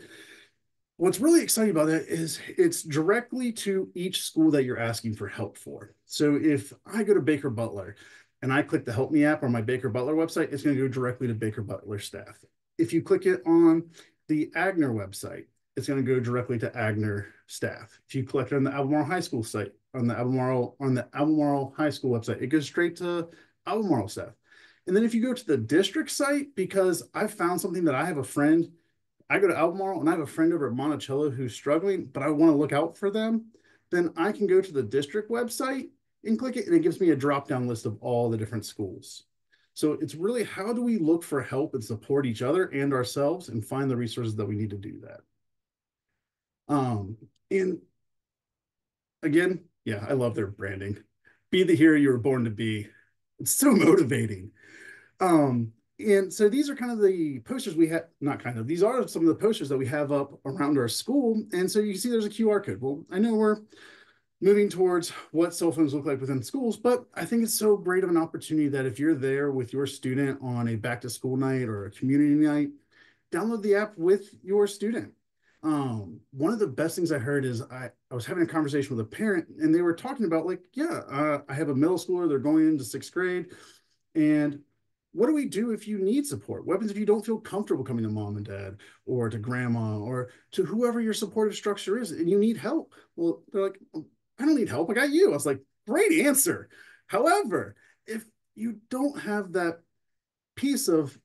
what's really exciting about that is it's directly to each school that you're asking for help for. So if I go to Baker Butler and I click the Help Me app on my Baker Butler website, it's going to go directly to Baker Butler staff. If you click it on the Agner website, it's going to go directly to Agner staff. If you click it on the Albemarle High School site, on the Albemarle High School website, it goes straight to Albemarle staff. And then if you go to the district site, because I found something that I have a friend, I go to Albemarle and I have a friend over at Monticello who's struggling, but I want to look out for them, then I can go to the district website and click it, and it gives me a drop-down list of all the different schools. So it's really, how do we look for help and support each other and ourselves and find the resources that we need to do that? And again, yeah, I love their branding. Be the hero you were born to be. It's so motivating. And so these are kind of the posters we have, these are some of the posters that we have up around our school. And so you see there's a QR code. Well, I know we're moving towards what cell phones look like within schools, but I think it's so great of an opportunity that if you're there with your student on a back to school night or a community night, download the app with your student. One of the best things I heard is I was having a conversation with a parent and they were talking about like, I have a middle schooler, they're going into 6th grade. And what do we do if you need support? What happens if you don't feel comfortable coming to mom and dad or to grandma or to whoever your supportive structure is and you need help? Well, they're like, I don't need help. I got you. I was like, great answer. However, if you don't have that piece of,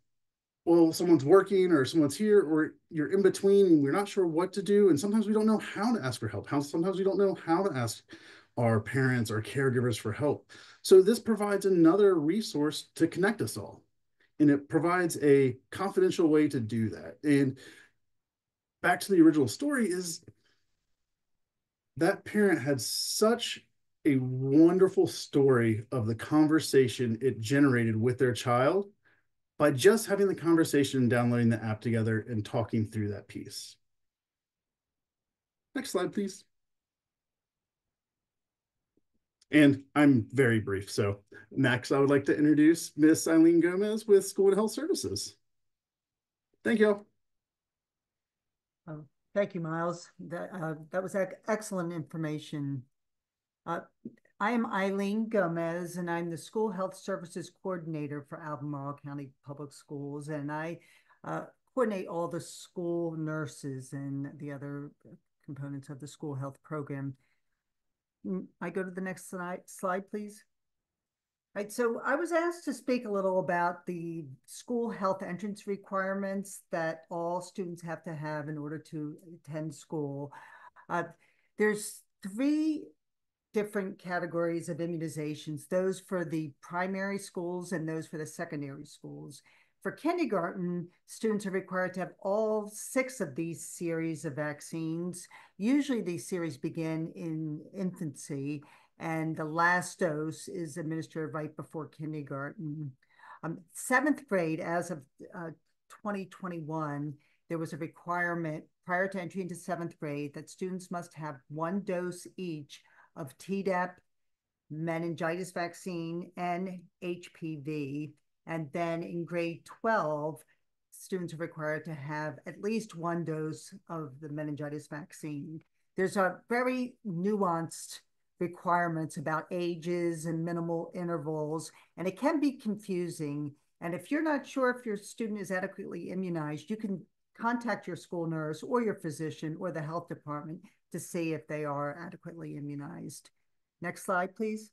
well, someone's working or someone's here or you're in between and we're not sure what to do. And sometimes we don't know how to ask for help. Sometimes we don't know how to ask our parents or caregivers for help. So this provides another resource to connect us all. and it provides a confidential way to do that. And back to the original story is that parent had such a wonderful story of the conversation it generated with their child by just having the conversation, downloading the app together, and talking through that piece. Next slide, please. And I'm very brief. So next, I would like to introduce Miss Eileen Gomez with School and Health Services. Thank you. Thank you, Miles. That was excellent information. I am Eileen Gomez, and I'm the School Health Services Coordinator for Albemarle County Public Schools, and I coordinate all the school nurses and the other components of the school health program. I go to the next slide, please. Right, so I was asked to speak a little about the school health entrance requirements that all students have to have in order to attend school. There's 3 different categories of immunizations, those for the primary schools and those for the secondary schools. For kindergarten, students are required to have all 6 of these series of vaccines. Usually these series begin in infancy, and the last dose is administered right before kindergarten. 7th grade, as of 2021, there was a requirement prior to entry into 7th grade that students must have 1 dose each of Tdap, meningitis vaccine, and HPV. And then in grade 12, students are required to have at least 1 dose of the meningitis vaccine. There's a very nuanced requirements about ages and minimal intervals, and it can be confusing. And if you're not sure if your student is adequately immunized, you can contact your school nurse or your physician or the health department to see if they are adequately immunized. Next slide, please.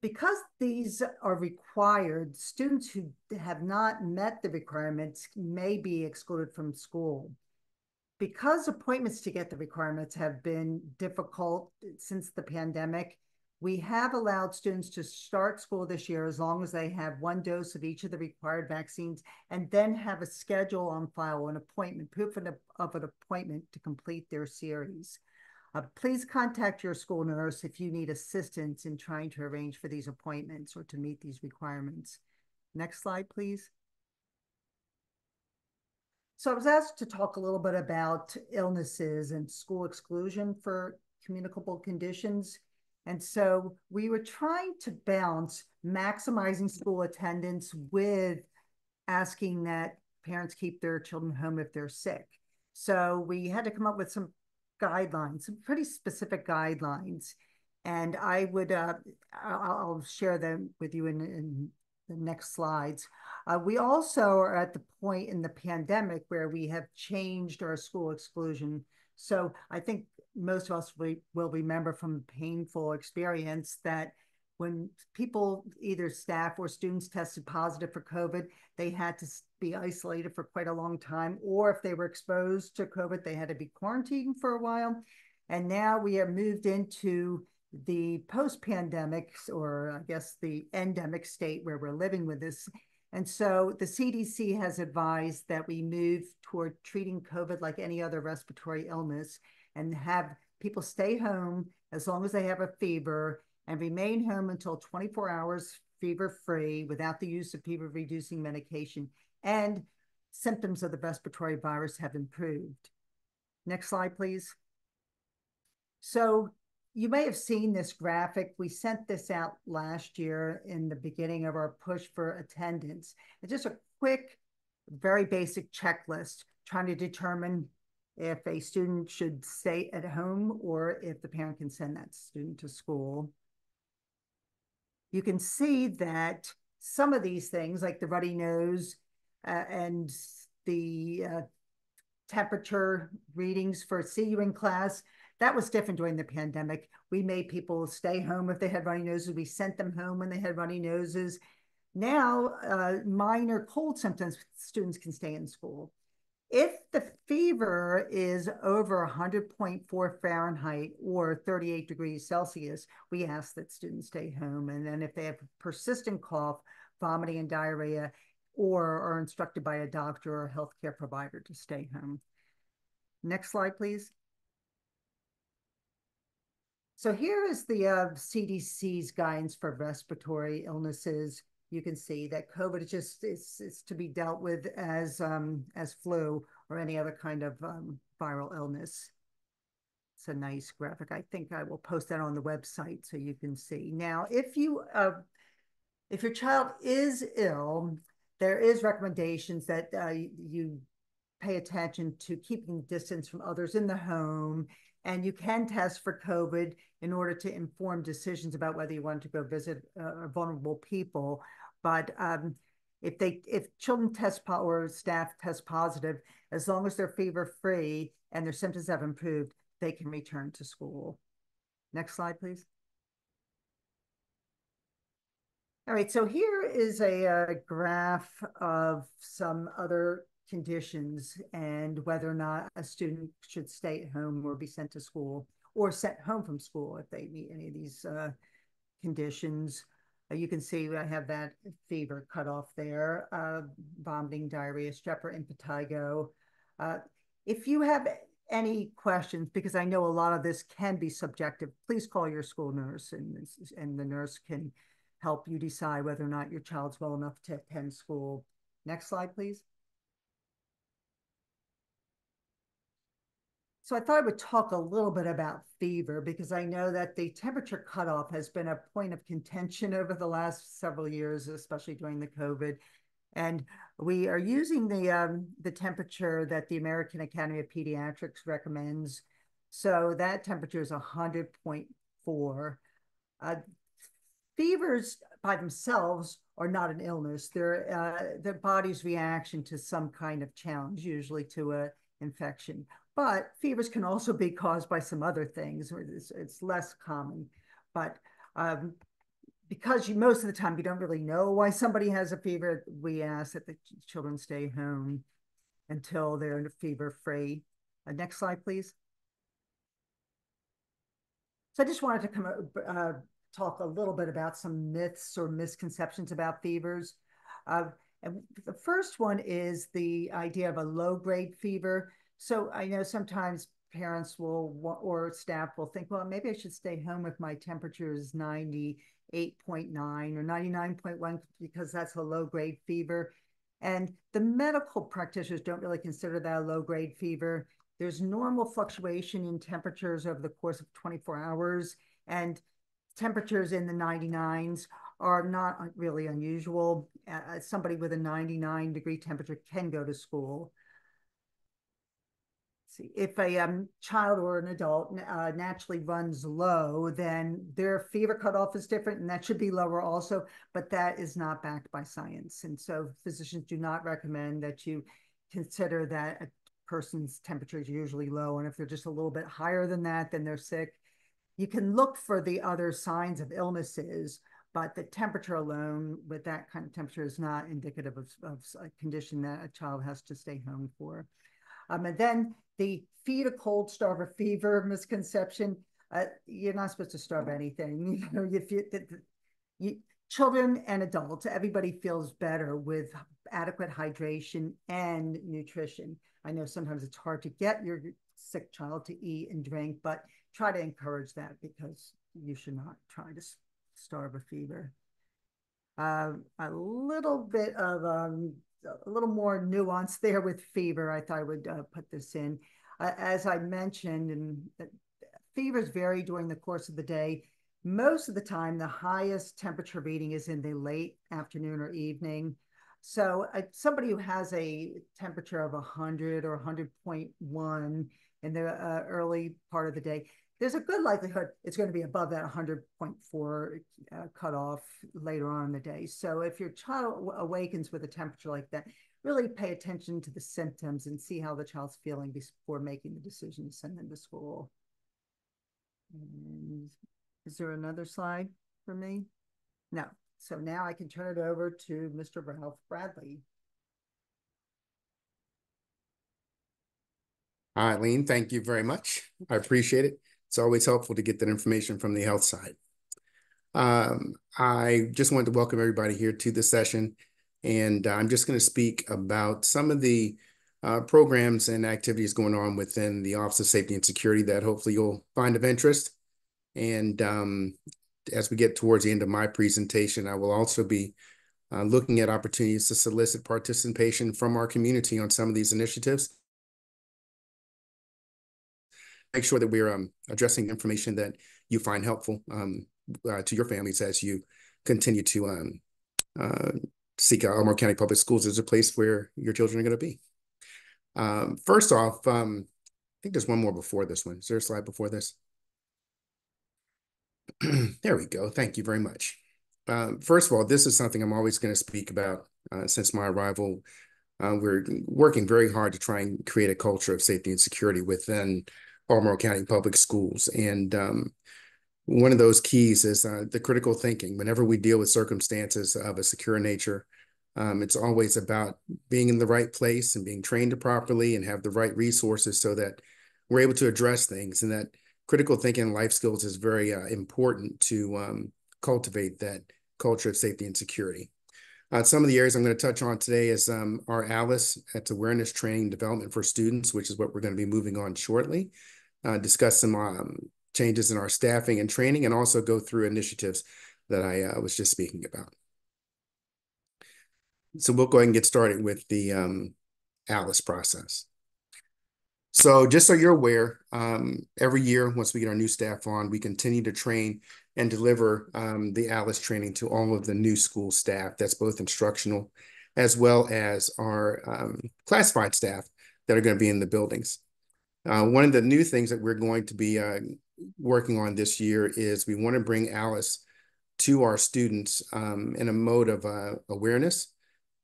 Because these are required, students who have not met the requirements may be excluded from school. Because appointments to get the requirements have been difficult since the pandemic, we have allowed students to start school this year as long as they have 1 dose of each of the required vaccines, and then have a schedule on file, an appointment, proof of an appointment to complete their series. Please contact your school nurse if you need assistance in trying to arrange for these appointments or to meet these requirements. Next slide, please. So I was asked to talk a little bit about illnesses and school exclusion for communicable conditions. And so we were trying to balance maximizing school attendance with asking that parents keep their children home if they're sick. So we had to come up with some guidelines, some pretty specific guidelines. And I would, I'll share them with you in the next slides. We also are at the point in the pandemic where we have changed our school exclusion. So I think most of us will remember from painful experience that when people, either staff or students, tested positive for COVID, they had to be isolated for quite a long time, or if they were exposed to COVID, they had to be quarantined for a while. And now we have moved into the post-pandemic, or I guess the endemic state where we're living with this. And so the CDC has advised that we move toward treating COVID like any other respiratory illness and have people stay home as long as they have a fever and remain home until 24 hours fever-free without the use of fever-reducing medication, and symptoms of the respiratory virus have improved. Next slide, please. So you may have seen this graphic. We sent this out last year in the beginning of our push for attendance. It's just a quick, very basic checklist trying to determine if a student should stay at home or if the parent can send that student to school. You can see that some of these things, like the runny nose and the temperature readings for see you in class, that was different during the pandemic. We made people stay home if they had runny noses. We sent them home when they had runny noses. Now, minor cold symptoms, students can stay in school. If the fever is over 100.4 Fahrenheit or 38 degrees Celsius, we ask that students stay home. And then if they have persistent cough, vomiting, and diarrhea, or are instructed by a doctor or healthcare provider to stay home. Next slide, please. So here is the CDC's guidance for respiratory illnesses. You can see that COVID is just is to be dealt with as flu or any other kind of viral illness. It's a nice graphic. I think I will post that on the website so you can see. Now, if your child is ill, there is recommendations that you pay attention to keeping distance from others in the home, and you can test for COVID in order to inform decisions about whether you want to go visit vulnerable people. But if children test or staff test positive, as long as they're fever-free and their symptoms have improved, they can return to school. Next slide, please. All right, so here is a graph of some other conditions and whether or not a student should stay at home or be sent to school or sent home from school if they meet any of these conditions. You can see I have that fever cut off there, vomiting, diarrhea, strep or impetigo. If you have any questions, because I know a lot of this can be subjective, please call your school nurse and the nurse can help you decide whether or not your child's well enough to attend school. Next slide, please. So I thought I would talk a little bit about fever because I know that the temperature cutoff has been a point of contention over the last several years, especially during the COVID. And we are using the temperature that the American Academy of Pediatrics recommends. So that temperature is 100.4. Fevers by themselves are not an illness. They're the body's reaction to some kind of challenge, usually to an infection. But fevers can also be caused by some other things, or it's less common. But because most of the time you don't really know why somebody has a fever, we ask that the children stay home until they're fever-free. Next slide, please. So I just wanted to come talk a little bit about some myths or misconceptions about fevers. And the first one is the idea of a low-grade fever. So I know sometimes parents will, or staff will think, well, maybe I should stay home if my temperature is 98.9 or 99.1 because that's a low-grade fever. And the medical practitioners don't really consider that a low-grade fever. There's normal fluctuation in temperatures over the course of 24 hours, and temperatures in the 99s are not really unusual. Somebody with a 99-degree temperature can go to school. See, if a child or an adult naturally runs low, then their fever cutoff is different, and that should be lower also, but that is not backed by science. And so physicians do not recommend that you consider that a person's temperature is usually low, and if they're just a little bit higher than that, then they're sick. You can look for the other signs of illnesses, but the temperature alone with that kind of temperature is not indicative of a condition that a child has to stay home for. And then the feed a cold, starve a fever misconception. You're not supposed to starve anything. Children and adults, everybody feels better with adequate hydration and nutrition. I know sometimes it's hard to get your sick child to eat and drink, but try to encourage that because you should not try to starve a fever. A little bit of a little more nuance there with fever. I thought I would put this in. As I mentioned, and fevers vary during the course of the day. Most of the time, the highest temperature reading is in the late afternoon or evening. So somebody who has a temperature of 100 or 100.1 in the early part of the day, there's a good likelihood it's going to be above that 100.4 cutoff later on in the day. So if your child awakens with a temperature like that, really pay attention to the symptoms and see how the child's feeling before making the decision to send them to school. And is there another slide for me? No. So now I can turn it over to Mr. Ralph Bradley. Eileen, thank you very much. I appreciate it. It's always helpful to get that information from the health side. I just wanted to welcome everybody here to this session, and I'm just going to speak about some of the programs and activities going on within the Office of Safety and Security that hopefully you'll find of interest. And as we get towards the end of my presentation, I will also be looking at opportunities to solicit participation from our community on some of these initiatives. Make sure that we're addressing information that you find helpful to your families as you continue to seek out Albemarle County Public Schools as a place where your children are going to be. First off, I think there's one more before this one. Is there a slide before this? There we go. Thank you very much. First of all, this is something I'm always going to speak about since my arrival. We're working very hard to try and create a culture of safety and security within Albemarle County Public Schools. And one of those keys is the critical thinking. Whenever we deal with circumstances of a secure nature, it's always about being in the right place and being trained properly and have the right resources so that we're able to address things. And that critical thinking and life skills is very important to cultivate that culture of safety and security. Some of the areas I'm going to touch on today is our ALICE, that's Awareness Training Development for Students, which is what we're going to be moving on shortly. Discuss some changes in our staffing and training, and also go through initiatives that I was just speaking about. So we'll go ahead and get started with the ALICE process. So just so you're aware, every year, once we get our new staff on, we continue to train and deliver the ALICE training to all of the new school staff. That's both instructional as well as our classified staff that are going to be in the buildings. One of the new things that we're going to be working on this year is we want to bring ALICE to our students in a mode of awareness.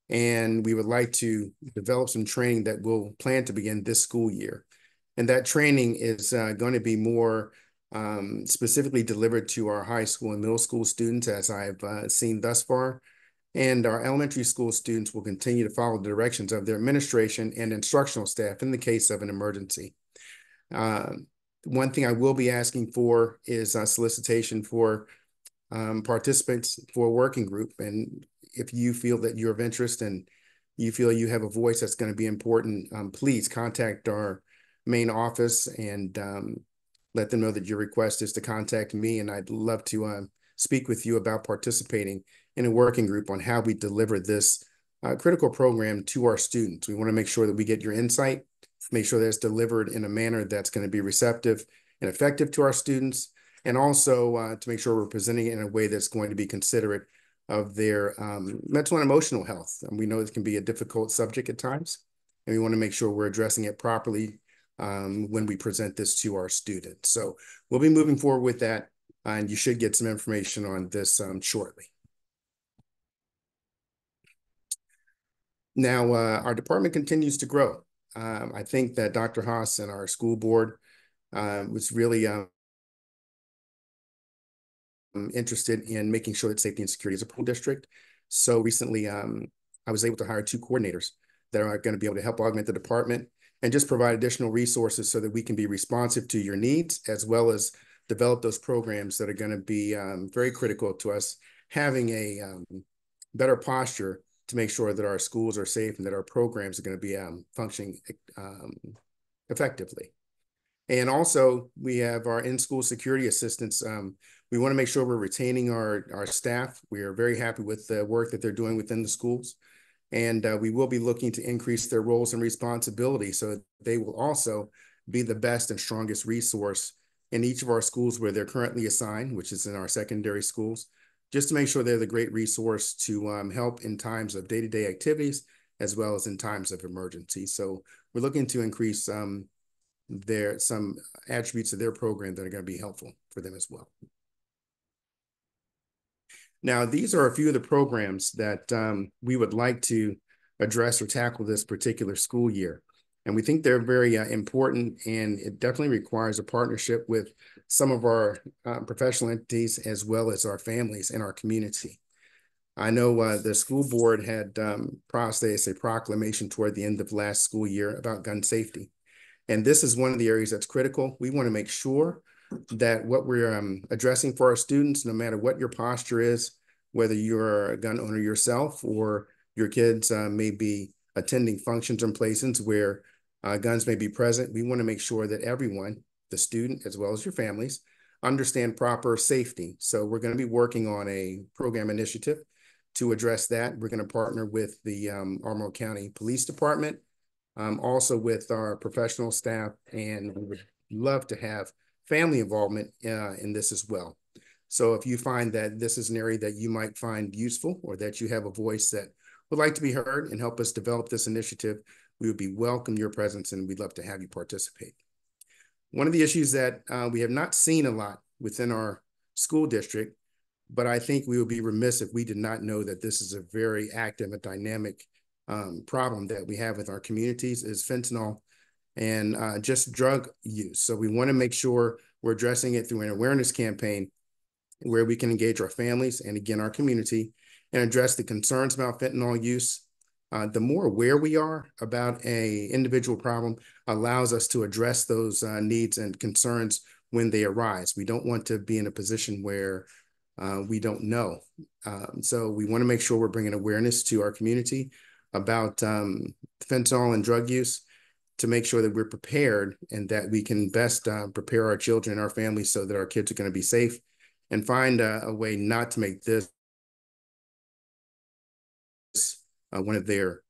And we would like to develop some training that we'll plan to begin this school year. And that training is going to be more specifically delivered to our high school and middle school students, as I've seen thus far. And our elementary school students will continue to follow the directions of their administration and instructional staff in the case of an emergency. One thing I will be asking for is a solicitation for participants for a working group. And if you feel that you're of interest and you feel you have a voice that's going to be important, please contact our main office and let them know that your request is to contact me. And I'd love to speak with you about participating in a working group on how we deliver this critical program to our students. We want to make sure that we get your insight, make sure that it's delivered in a manner that's going to be receptive and effective to our students, and also to make sure we're presenting it in a way that's going to be considerate of their mental and emotional health. And we know it can be a difficult subject at times, and we want to make sure we're addressing it properly when we present this to our students. So we'll be moving forward with that, and you should get some information on this shortly. Now, our department continues to grow. I think that Dr. Haas and our school board was really interested in making sure that safety and security is a full district. So recently, I was able to hire 2 coordinators that are going to be able to help augment the department and just provide additional resources so that we can be responsive to your needs, as well as develop those programs that are going to be very critical to us having a better posture to make sure that our schools are safe and that our programs are going to be functioning effectively. And also, we have our in-school security assistants. We want to make sure we're retaining our staff. We are very happy with the work that they're doing within the schools. And we will be looking to increase their roles and responsibilities so that they will also be the best and strongest resource in each of our schools where they're currently assigned, which is in our secondary schools, just to make sure they're the great resource to help in times of day-to-day activities, as well as in times of emergency. So we're looking to increase some attributes of their program that are going to be helpful for them as well. Now, these are a few of the programs that we would like to address or tackle this particular school year. And we think they're very important, and it definitely requires a partnership with some of our professional entities, as well as our families and our community. I know the school board had processed a proclamation toward the end of last school year about gun safety. And this is one of the areas that's critical. We want to make sure that what we're addressing for our students, no matter what your posture is, whether you're a gun owner yourself or your kids may be attending functions and places where guns may be present, we want to make sure that everyone, the student as well as your families, understand proper safety. So we're going to be working on a program initiative to address that. We're going to partner with the Armor County Police Department, also with our professional staff, and we would love to have family involvement in this as well. So if you find that this is an area that you might find useful, or that you have a voice that would like to be heard and help us develop this initiative, we would be welcome your presence, and we'd love to have you participate. One of the issues that we have not seen a lot within our school district, but I think we would be remiss if we did not know that this is a very active and dynamic problem that we have with our communities, is fentanyl and just drug use. So we want to make sure we're addressing it through an awareness campaign where we can engage our families and, again, our community, and address the concerns about fentanyl use. The more aware we are about an individual problem allows us to address those needs and concerns when they arise. We don't want to be in a position where we don't know. So we want to make sure we're bringing awareness to our community about fentanyl and drug use, to make sure that we're prepared and that we can best prepare our children and our families so that our kids are going to be safe, and find a way not to make this one of their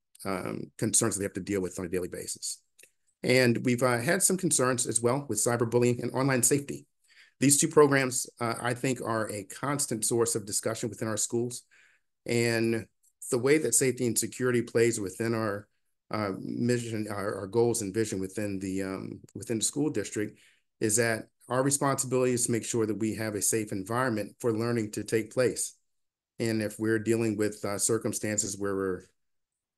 concerns that they have to deal with on a daily basis. And we've had some concerns as well with cyberbullying and online safety. These two programs, I think, are a constant source of discussion within our schools. And the way that safety and security plays within our mission, our goals and vision within the school district, is that our responsibility is to make sure that we have a safe environment for learning to take place. And if we're dealing with circumstances where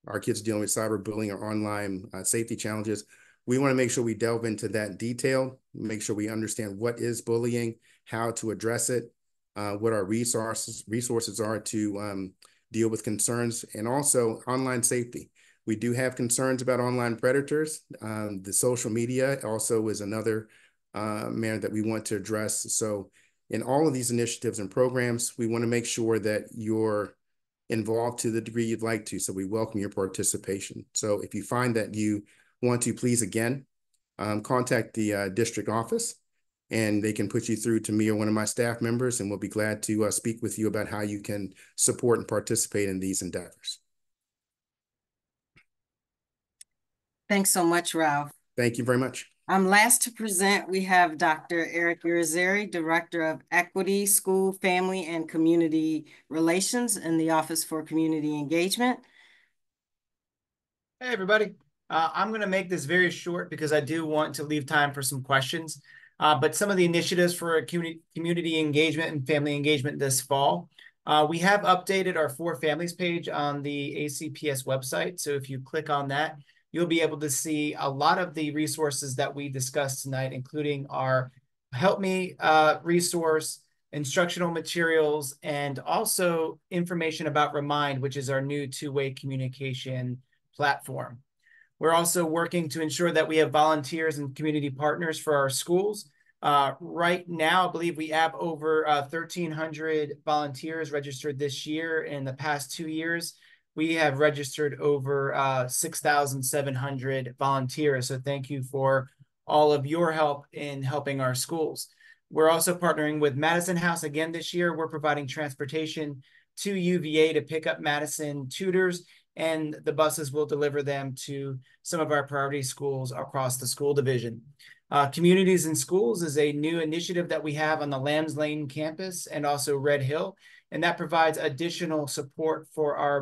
our kids dealing with cyberbullying or online safety challenges, we want to make sure we delve into that detail, make sure we understand what is bullying, how to address it, what our resources are to deal with concerns, and also online safety. We do have concerns about online predators. The social media also is another manner that we want to address. So in all of these initiatives and programs, we want to make sure that you're involved to the degree you'd like to. So we welcome your participation. So if you find that you want to, please, again, contact the district office, and they can put you through to me or one of my staff members, and we'll be glad to speak with you about how you can support and participate in these endeavors. Thanks so much, Ralph. Thank you very much. Last to present, we have Dr. Eric Irizarry, Director of Equity, School, Family, and Community Relations in the Office for Community Engagement. Hey, everybody. I'm going to make this very short because I do want to leave time for some questions. But some of the initiatives for community engagement and family engagement this fall, we have updated our For Families page on the ACPS website. So if you click on that, you'll be able to see a lot of the resources that we discussed tonight, including our Help Me resource, instructional materials, and also information about Remind, which is our new two-way communication platform. We're also working to ensure that we have volunteers and community partners for our schools. Right now, I believe we have over 1,300 volunteers registered this year. In the past 2 years, we have registered over 6,700 volunteers. So thank you for all of your help in helping our schools. We're also partnering with Madison House again this year. We're providing transportation to UVA to pick up Madison tutors, and the buses will deliver them to some of our priority schools across the school division. Communities in Schools is a new initiative that we have on the Lambs Lane campus and also Red Hill, and that provides additional support for our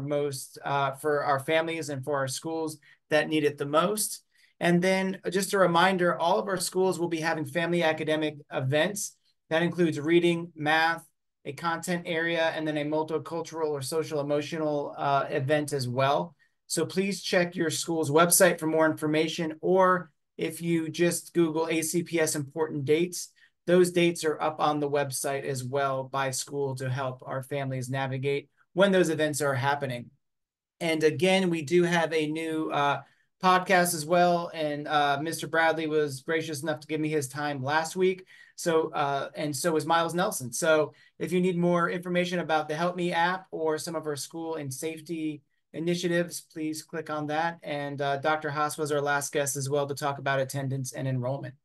families and for our schools that need it the most. And then just a reminder, all of our schools will be having family academic events. That includes reading, math, a content area, and then a multicultural or social emotional event as well. So please check your school's website for more information, or if you just Google ACPS important dates, those dates are up on the website as well by school to help our families navigate when those events are happening. And again, we do have a new podcast as well. And Mr. Bradley was gracious enough to give me his time last week. So, and so was Miles Nelson. So if you need more information about the Help Me app or some of our school and safety initiatives, please click on that. And Dr. Haas was our last guest as well to talk about attendance and enrollment.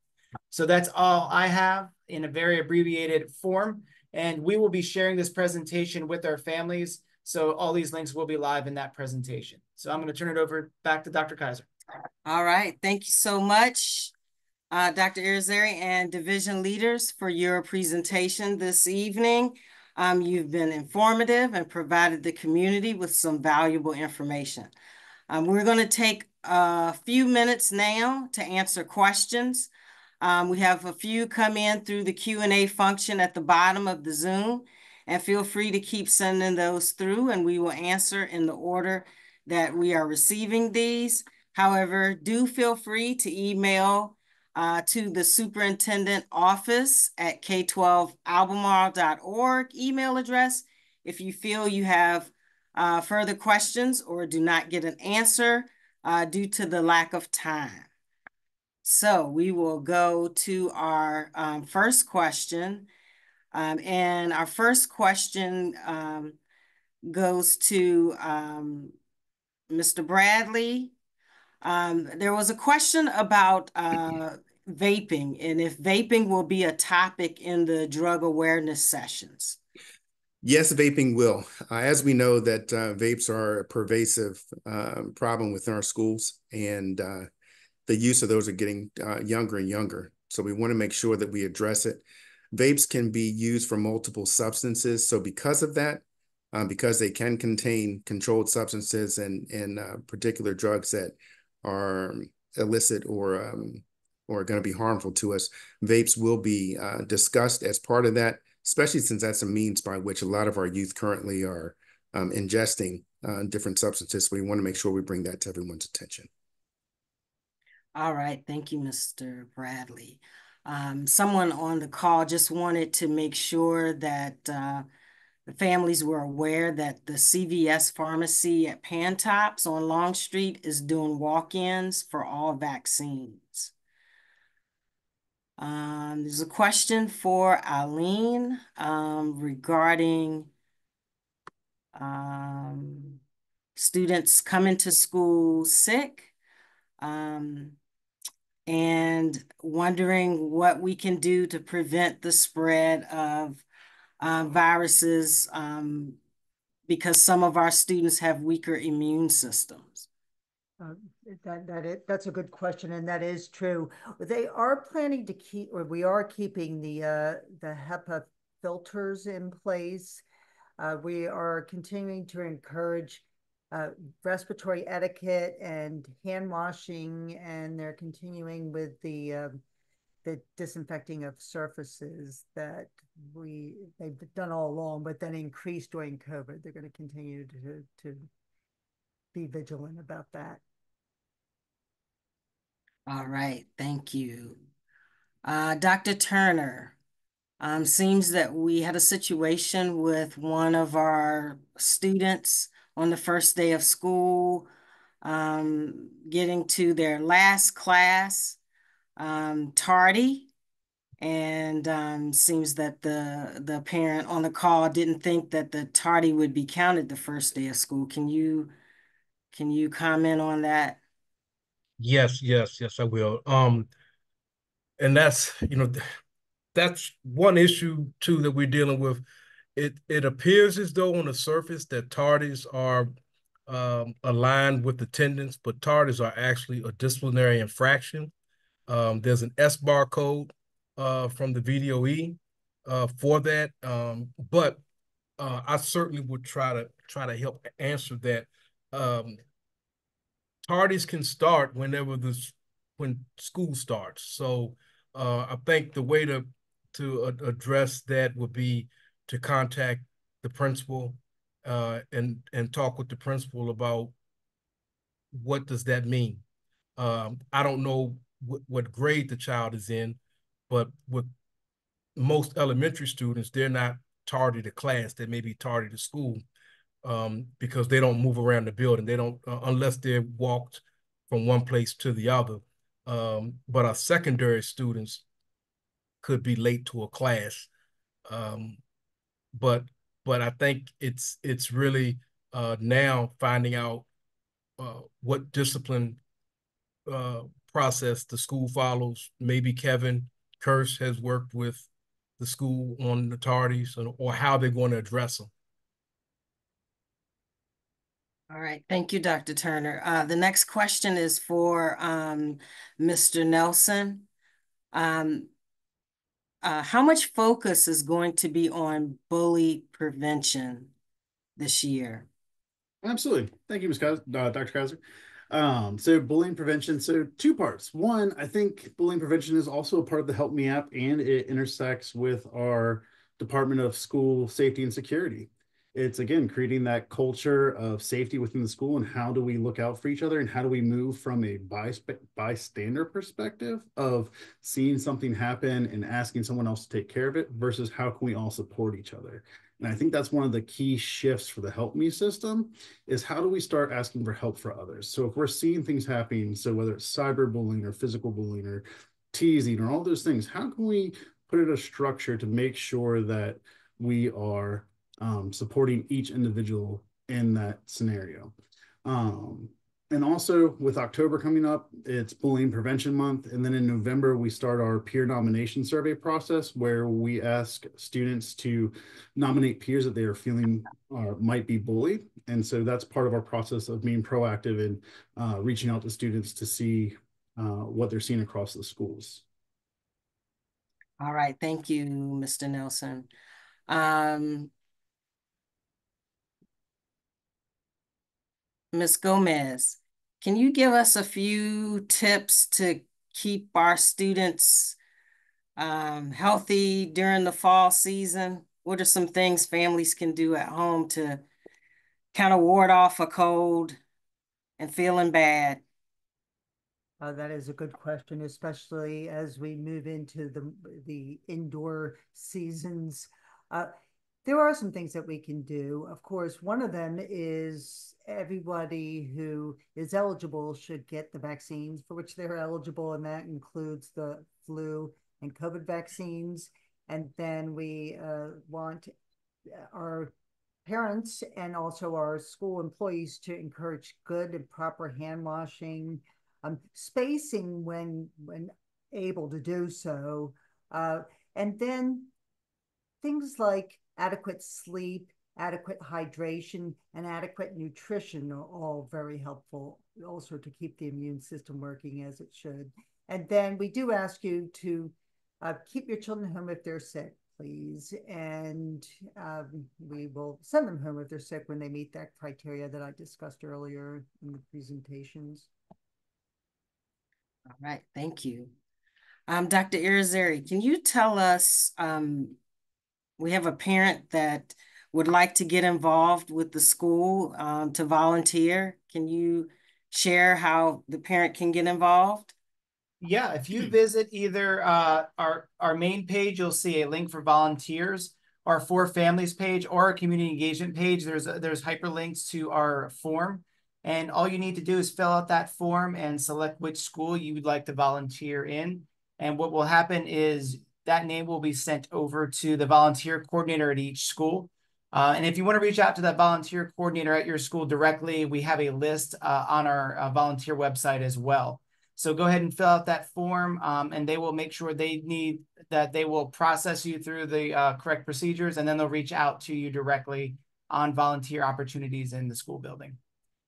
So that's all I have in a very abbreviated form. And we will be sharing this presentation with our families. So all these links will be live in that presentation. So I'm going to turn it over back to Dr. Kaiser. All right. Thank you so much, Dr. Irizarry and division leaders, for your presentation this evening. You've been informative and provided the community with some valuable information. We're going to take a few minutes now to answer questions. We have a few come in through the Q&A function at the bottom of the Zoom, and feel free to keep sending those through, and we will answer in the order that we are receiving these. However, do feel free to email to the superintendent office at k12albemarle.org email address if you feel you have further questions or do not get an answer due to the lack of time. So we will go to our first question. And our first question goes to Mr. Bradley. There was a question about vaping and if vaping will be a topic in the drug awareness sessions. Yes, vaping will. As we know that vapes are a pervasive problem within our schools, and the use of those are getting younger and younger. So we want to make sure that we address it. Vapes can be used for multiple substances. So because of that, because they can contain controlled substances and particular drugs that are illicit or going to be harmful to us, vapes will be discussed as part of that, especially since that's a means by which a lot of our youth currently are ingesting different substances. So we want to make sure we bring that to everyone's attention. All right. Thank you, Mr. Bradley. Someone on the call just wanted to make sure that the families were aware that the CVS pharmacy at Pantops on Long Street is doing walk-ins for all vaccines. There's a question for Eileen regarding students coming to school sick. And wondering what we can do to prevent the spread of viruses because some of our students have weaker immune systems. That's a good question, and that is true. They are planning to keep, or we are keeping the HEPA filters in place. We are continuing to encourage respiratory etiquette and hand washing, and they're continuing with the disinfecting of surfaces that they've done all along, but then increased during COVID. They're going to continue to be vigilant about that. All right, thank you. Dr. Turner, seems that we had a situation with one of our students on the first day of school, getting to their last class tardy, and seems that the parent on the call didn't think that the tardy would be counted the first day of school. Can you comment on that? Yes, I will. And that's, that's one issue too that we're dealing with. It appears as though on the surface that tardies are aligned with attendance, but tardies are actually a disciplinary infraction. There's an SBAR code from the VDOE for that, but I certainly would try to help answer that. Tardies can start when school starts. So I think the way to address that would be to contact the principal and talk with the principal about what does that mean. I don't know what grade the child is in, but with most elementary students, they're not tardy to class. They may be tardy to school because they don't move around the building. They don't, unless they're walked from one place to the other. But our secondary students could be late to a class. But I think it's really now finding out what discipline process the school follows. Maybe Kevin Kearse has worked with the school on the tardies, or how they're going to address them. All right, thank you, Dr. Turner. The next question is for Mr. Nelson. How much focus is going to be on bully prevention this year? Absolutely. Thank you, Dr. Kaiser. So bullying prevention, so two parts. One, I think bullying prevention is also a part of the Help Me app, and it intersects with our Department of School Safety and Security. It's, again, creating that culture of safety within the school, and how do we look out for each other, and how do we move from a bystander perspective of seeing something happen and asking someone else to take care of it versus how can we all support each other. And I think that's one of the key shifts for the Help Me system, is how do we start asking for help for others? So if we're seeing things happening, so whether it's cyberbullying or physical bullying or teasing or all those things, how can we put in a structure to make sure that we are supporting each individual in that scenario? And also with October coming up, it's Bullying Prevention Month. And then in November, we start our peer nomination survey process, where we ask students to nominate peers that they are feeling might be bullied. And so that's part of our process of being proactive and reaching out to students to see what they're seeing across the schools. All right, thank you, Mr. Nelson. Ms. Gomez, can you give us a few tips to keep our students healthy during the fall season? What are some things families can do at home to kind of ward off a cold and feeling bad? That is a good question, especially as we move into the indoor seasons. There are some things that we can do. Of course, one of them is everybody who is eligible should get the vaccines for which they're eligible, and that includes the flu and COVID vaccines. And then we want our parents and also our school employees to encourage good and proper hand washing, spacing when able to do so, and then things like adequate sleep, adequate hydration, and adequate nutrition are all very helpful also to keep the immune system working as it should. And then we do ask you to keep your children home if they're sick, please. And we will send them home if they're sick when they meet that criteria that I discussed earlier in the presentations. All right, thank you. Dr. Irizarry, can you tell us, we have a parent that would like to get involved with the school to volunteer. Can you share how the parent can get involved? Yeah, if you visit either our main page, you'll see a link for volunteers, our For Families page, or our community engagement page. There's hyperlinks to our form. And all you need to do is fill out that form and select which school you would like to volunteer in. And what will happen is that name will be sent over to the volunteer coordinator at each school. And if you want to reach out to that volunteer coordinator at your school directly, we have a list on our volunteer website as well. So go ahead and fill out that form, and they will make sure they will process you through the correct procedures, and then they'll reach out to you directly on volunteer opportunities in the school building.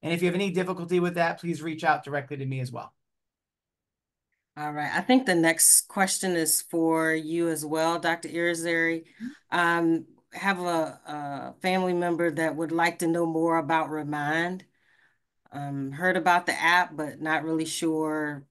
And if you have any difficulty with that, please reach out directly to me as well. All right, I think the next question is for you as well, Dr. Irizarry. Have a family member that would like to know more about Remind. Heard about the app, but not really sure.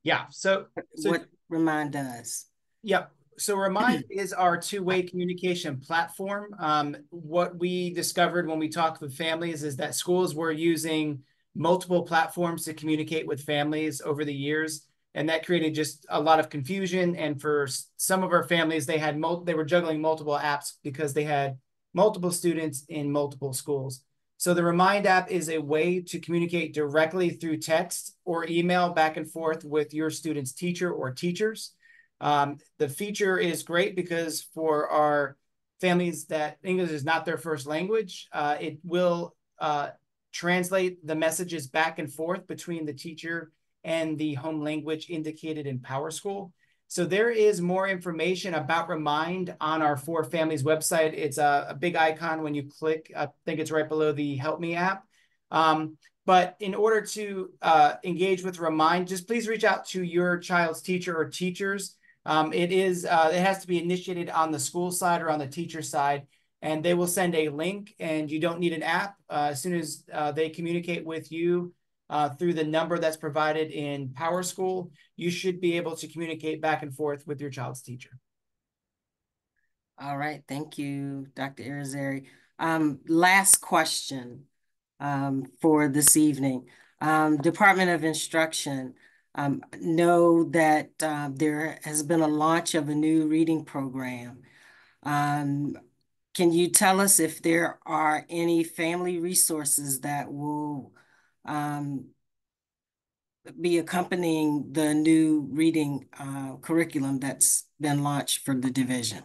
Yeah, so what Remind does. Yep. So Remind is our two-way communication platform. What we discovered when we talked with families is that schools were using multiple platforms to communicate with families over the years, and that created just a lot of confusion. And for some of our families, they were juggling multiple apps because they had multiple students in multiple schools. So the Remind app is a way to communicate directly through text or email back and forth with your student's teacher or teachers. The feature is great because for our families that English is not their first language, it will translate the messages back and forth between the teacher and the home language indicated in PowerSchool. So there is more information about Remind on our For Families website. It's a big icon when you click. I think it's right below the Help Me app. But in order to engage with Remind, just please reach out to your child's teacher or teachers. It has to be initiated on the school side or on the teacher side, and they will send a link, and you don't need an app. As soon as they communicate with you through the number that's provided in PowerSchool, you should be able to communicate back and forth with your child's teacher. All right, thank you, Dr. Irizarry. Last question for this evening. Department of Instruction, know that there has been a launch of a new reading program. Can you tell us if there are any family resources that will be accompanying the new reading curriculum that's been launched for the division?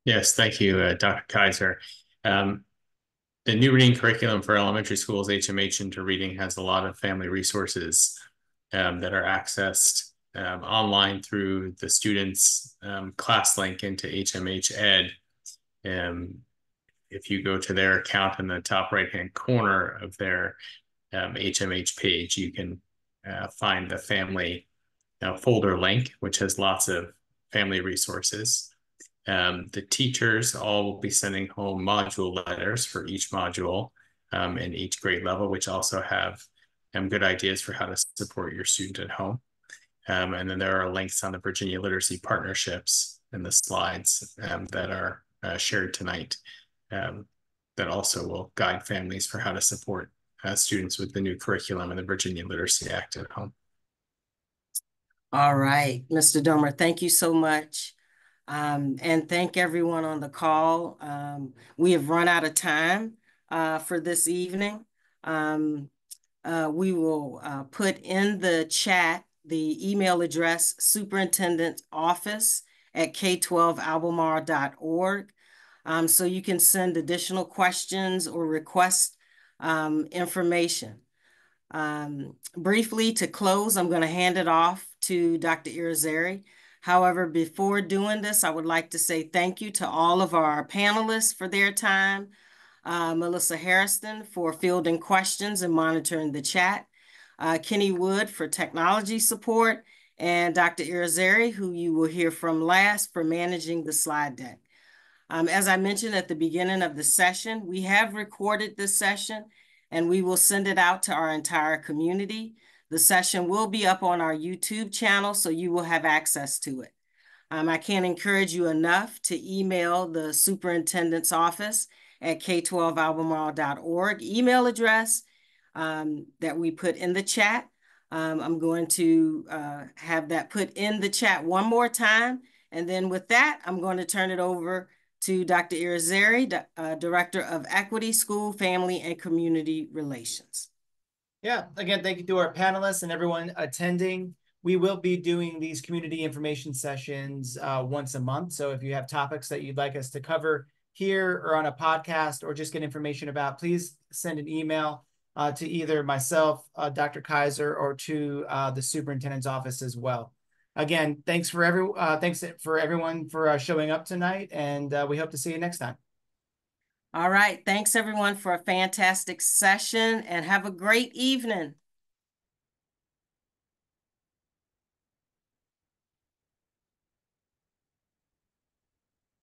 Yes, thank you, Dr. Kaiser. The new reading curriculum for elementary schools, HMH Into Reading, has a lot of family resources that are accessed online through the students' class link into HMH Ed. If you go to their account in the top right-hand corner of their HMH page, you can find the family folder link, which has lots of family resources. The teachers all will be sending home module letters for each module in each grade level, which also have good ideas for how to support your student at home. And then there are links on the Virginia Literacy Partnerships in the slides that are shared tonight that also will guide families for how to support students with the new curriculum and the Virginia Literacy Act at home. All right, Mr. Domer, thank you so much. And thank everyone on the call. We have run out of time for this evening. We will put in the chat the email address superintendentoffice@k12albemarle.org. So you can send additional questions or request information. Briefly to close, I'm going to hand it off to Dr. Irizarry. However, before doing this, I would like to say thank you to all of our panelists for their time, Melissa Harrison for fielding questions and monitoring the chat, Kenny Wood for technology support, and Dr. Irizarry, who you will hear from last, for managing the slide deck. As I mentioned at the beginning of the session, we have recorded this session and we will send it out to our entire community. The session will be up on our YouTube channel, so you will have access to it. I can't encourage you enough to email the superintendent's office at k12albemarle.org email address that we put in the chat. I'm going to have that put in the chat one more time. And then with that, I'm going to turn it over to Dr. Irizarry, Director of Equity, School, Family, and Community Relations. Yeah, again, thank you to our panelists and everyone attending. We will be doing these community information sessions once a month. So if you have topics that you'd like us to cover here or on a podcast or just get information about, please send an email to either myself, Dr. Kaiser, or to the superintendent's office as well. Again, thanks for everyone for showing up tonight, and we hope to see you next time. All right. Thanks everyone for a fantastic session, and have a great evening.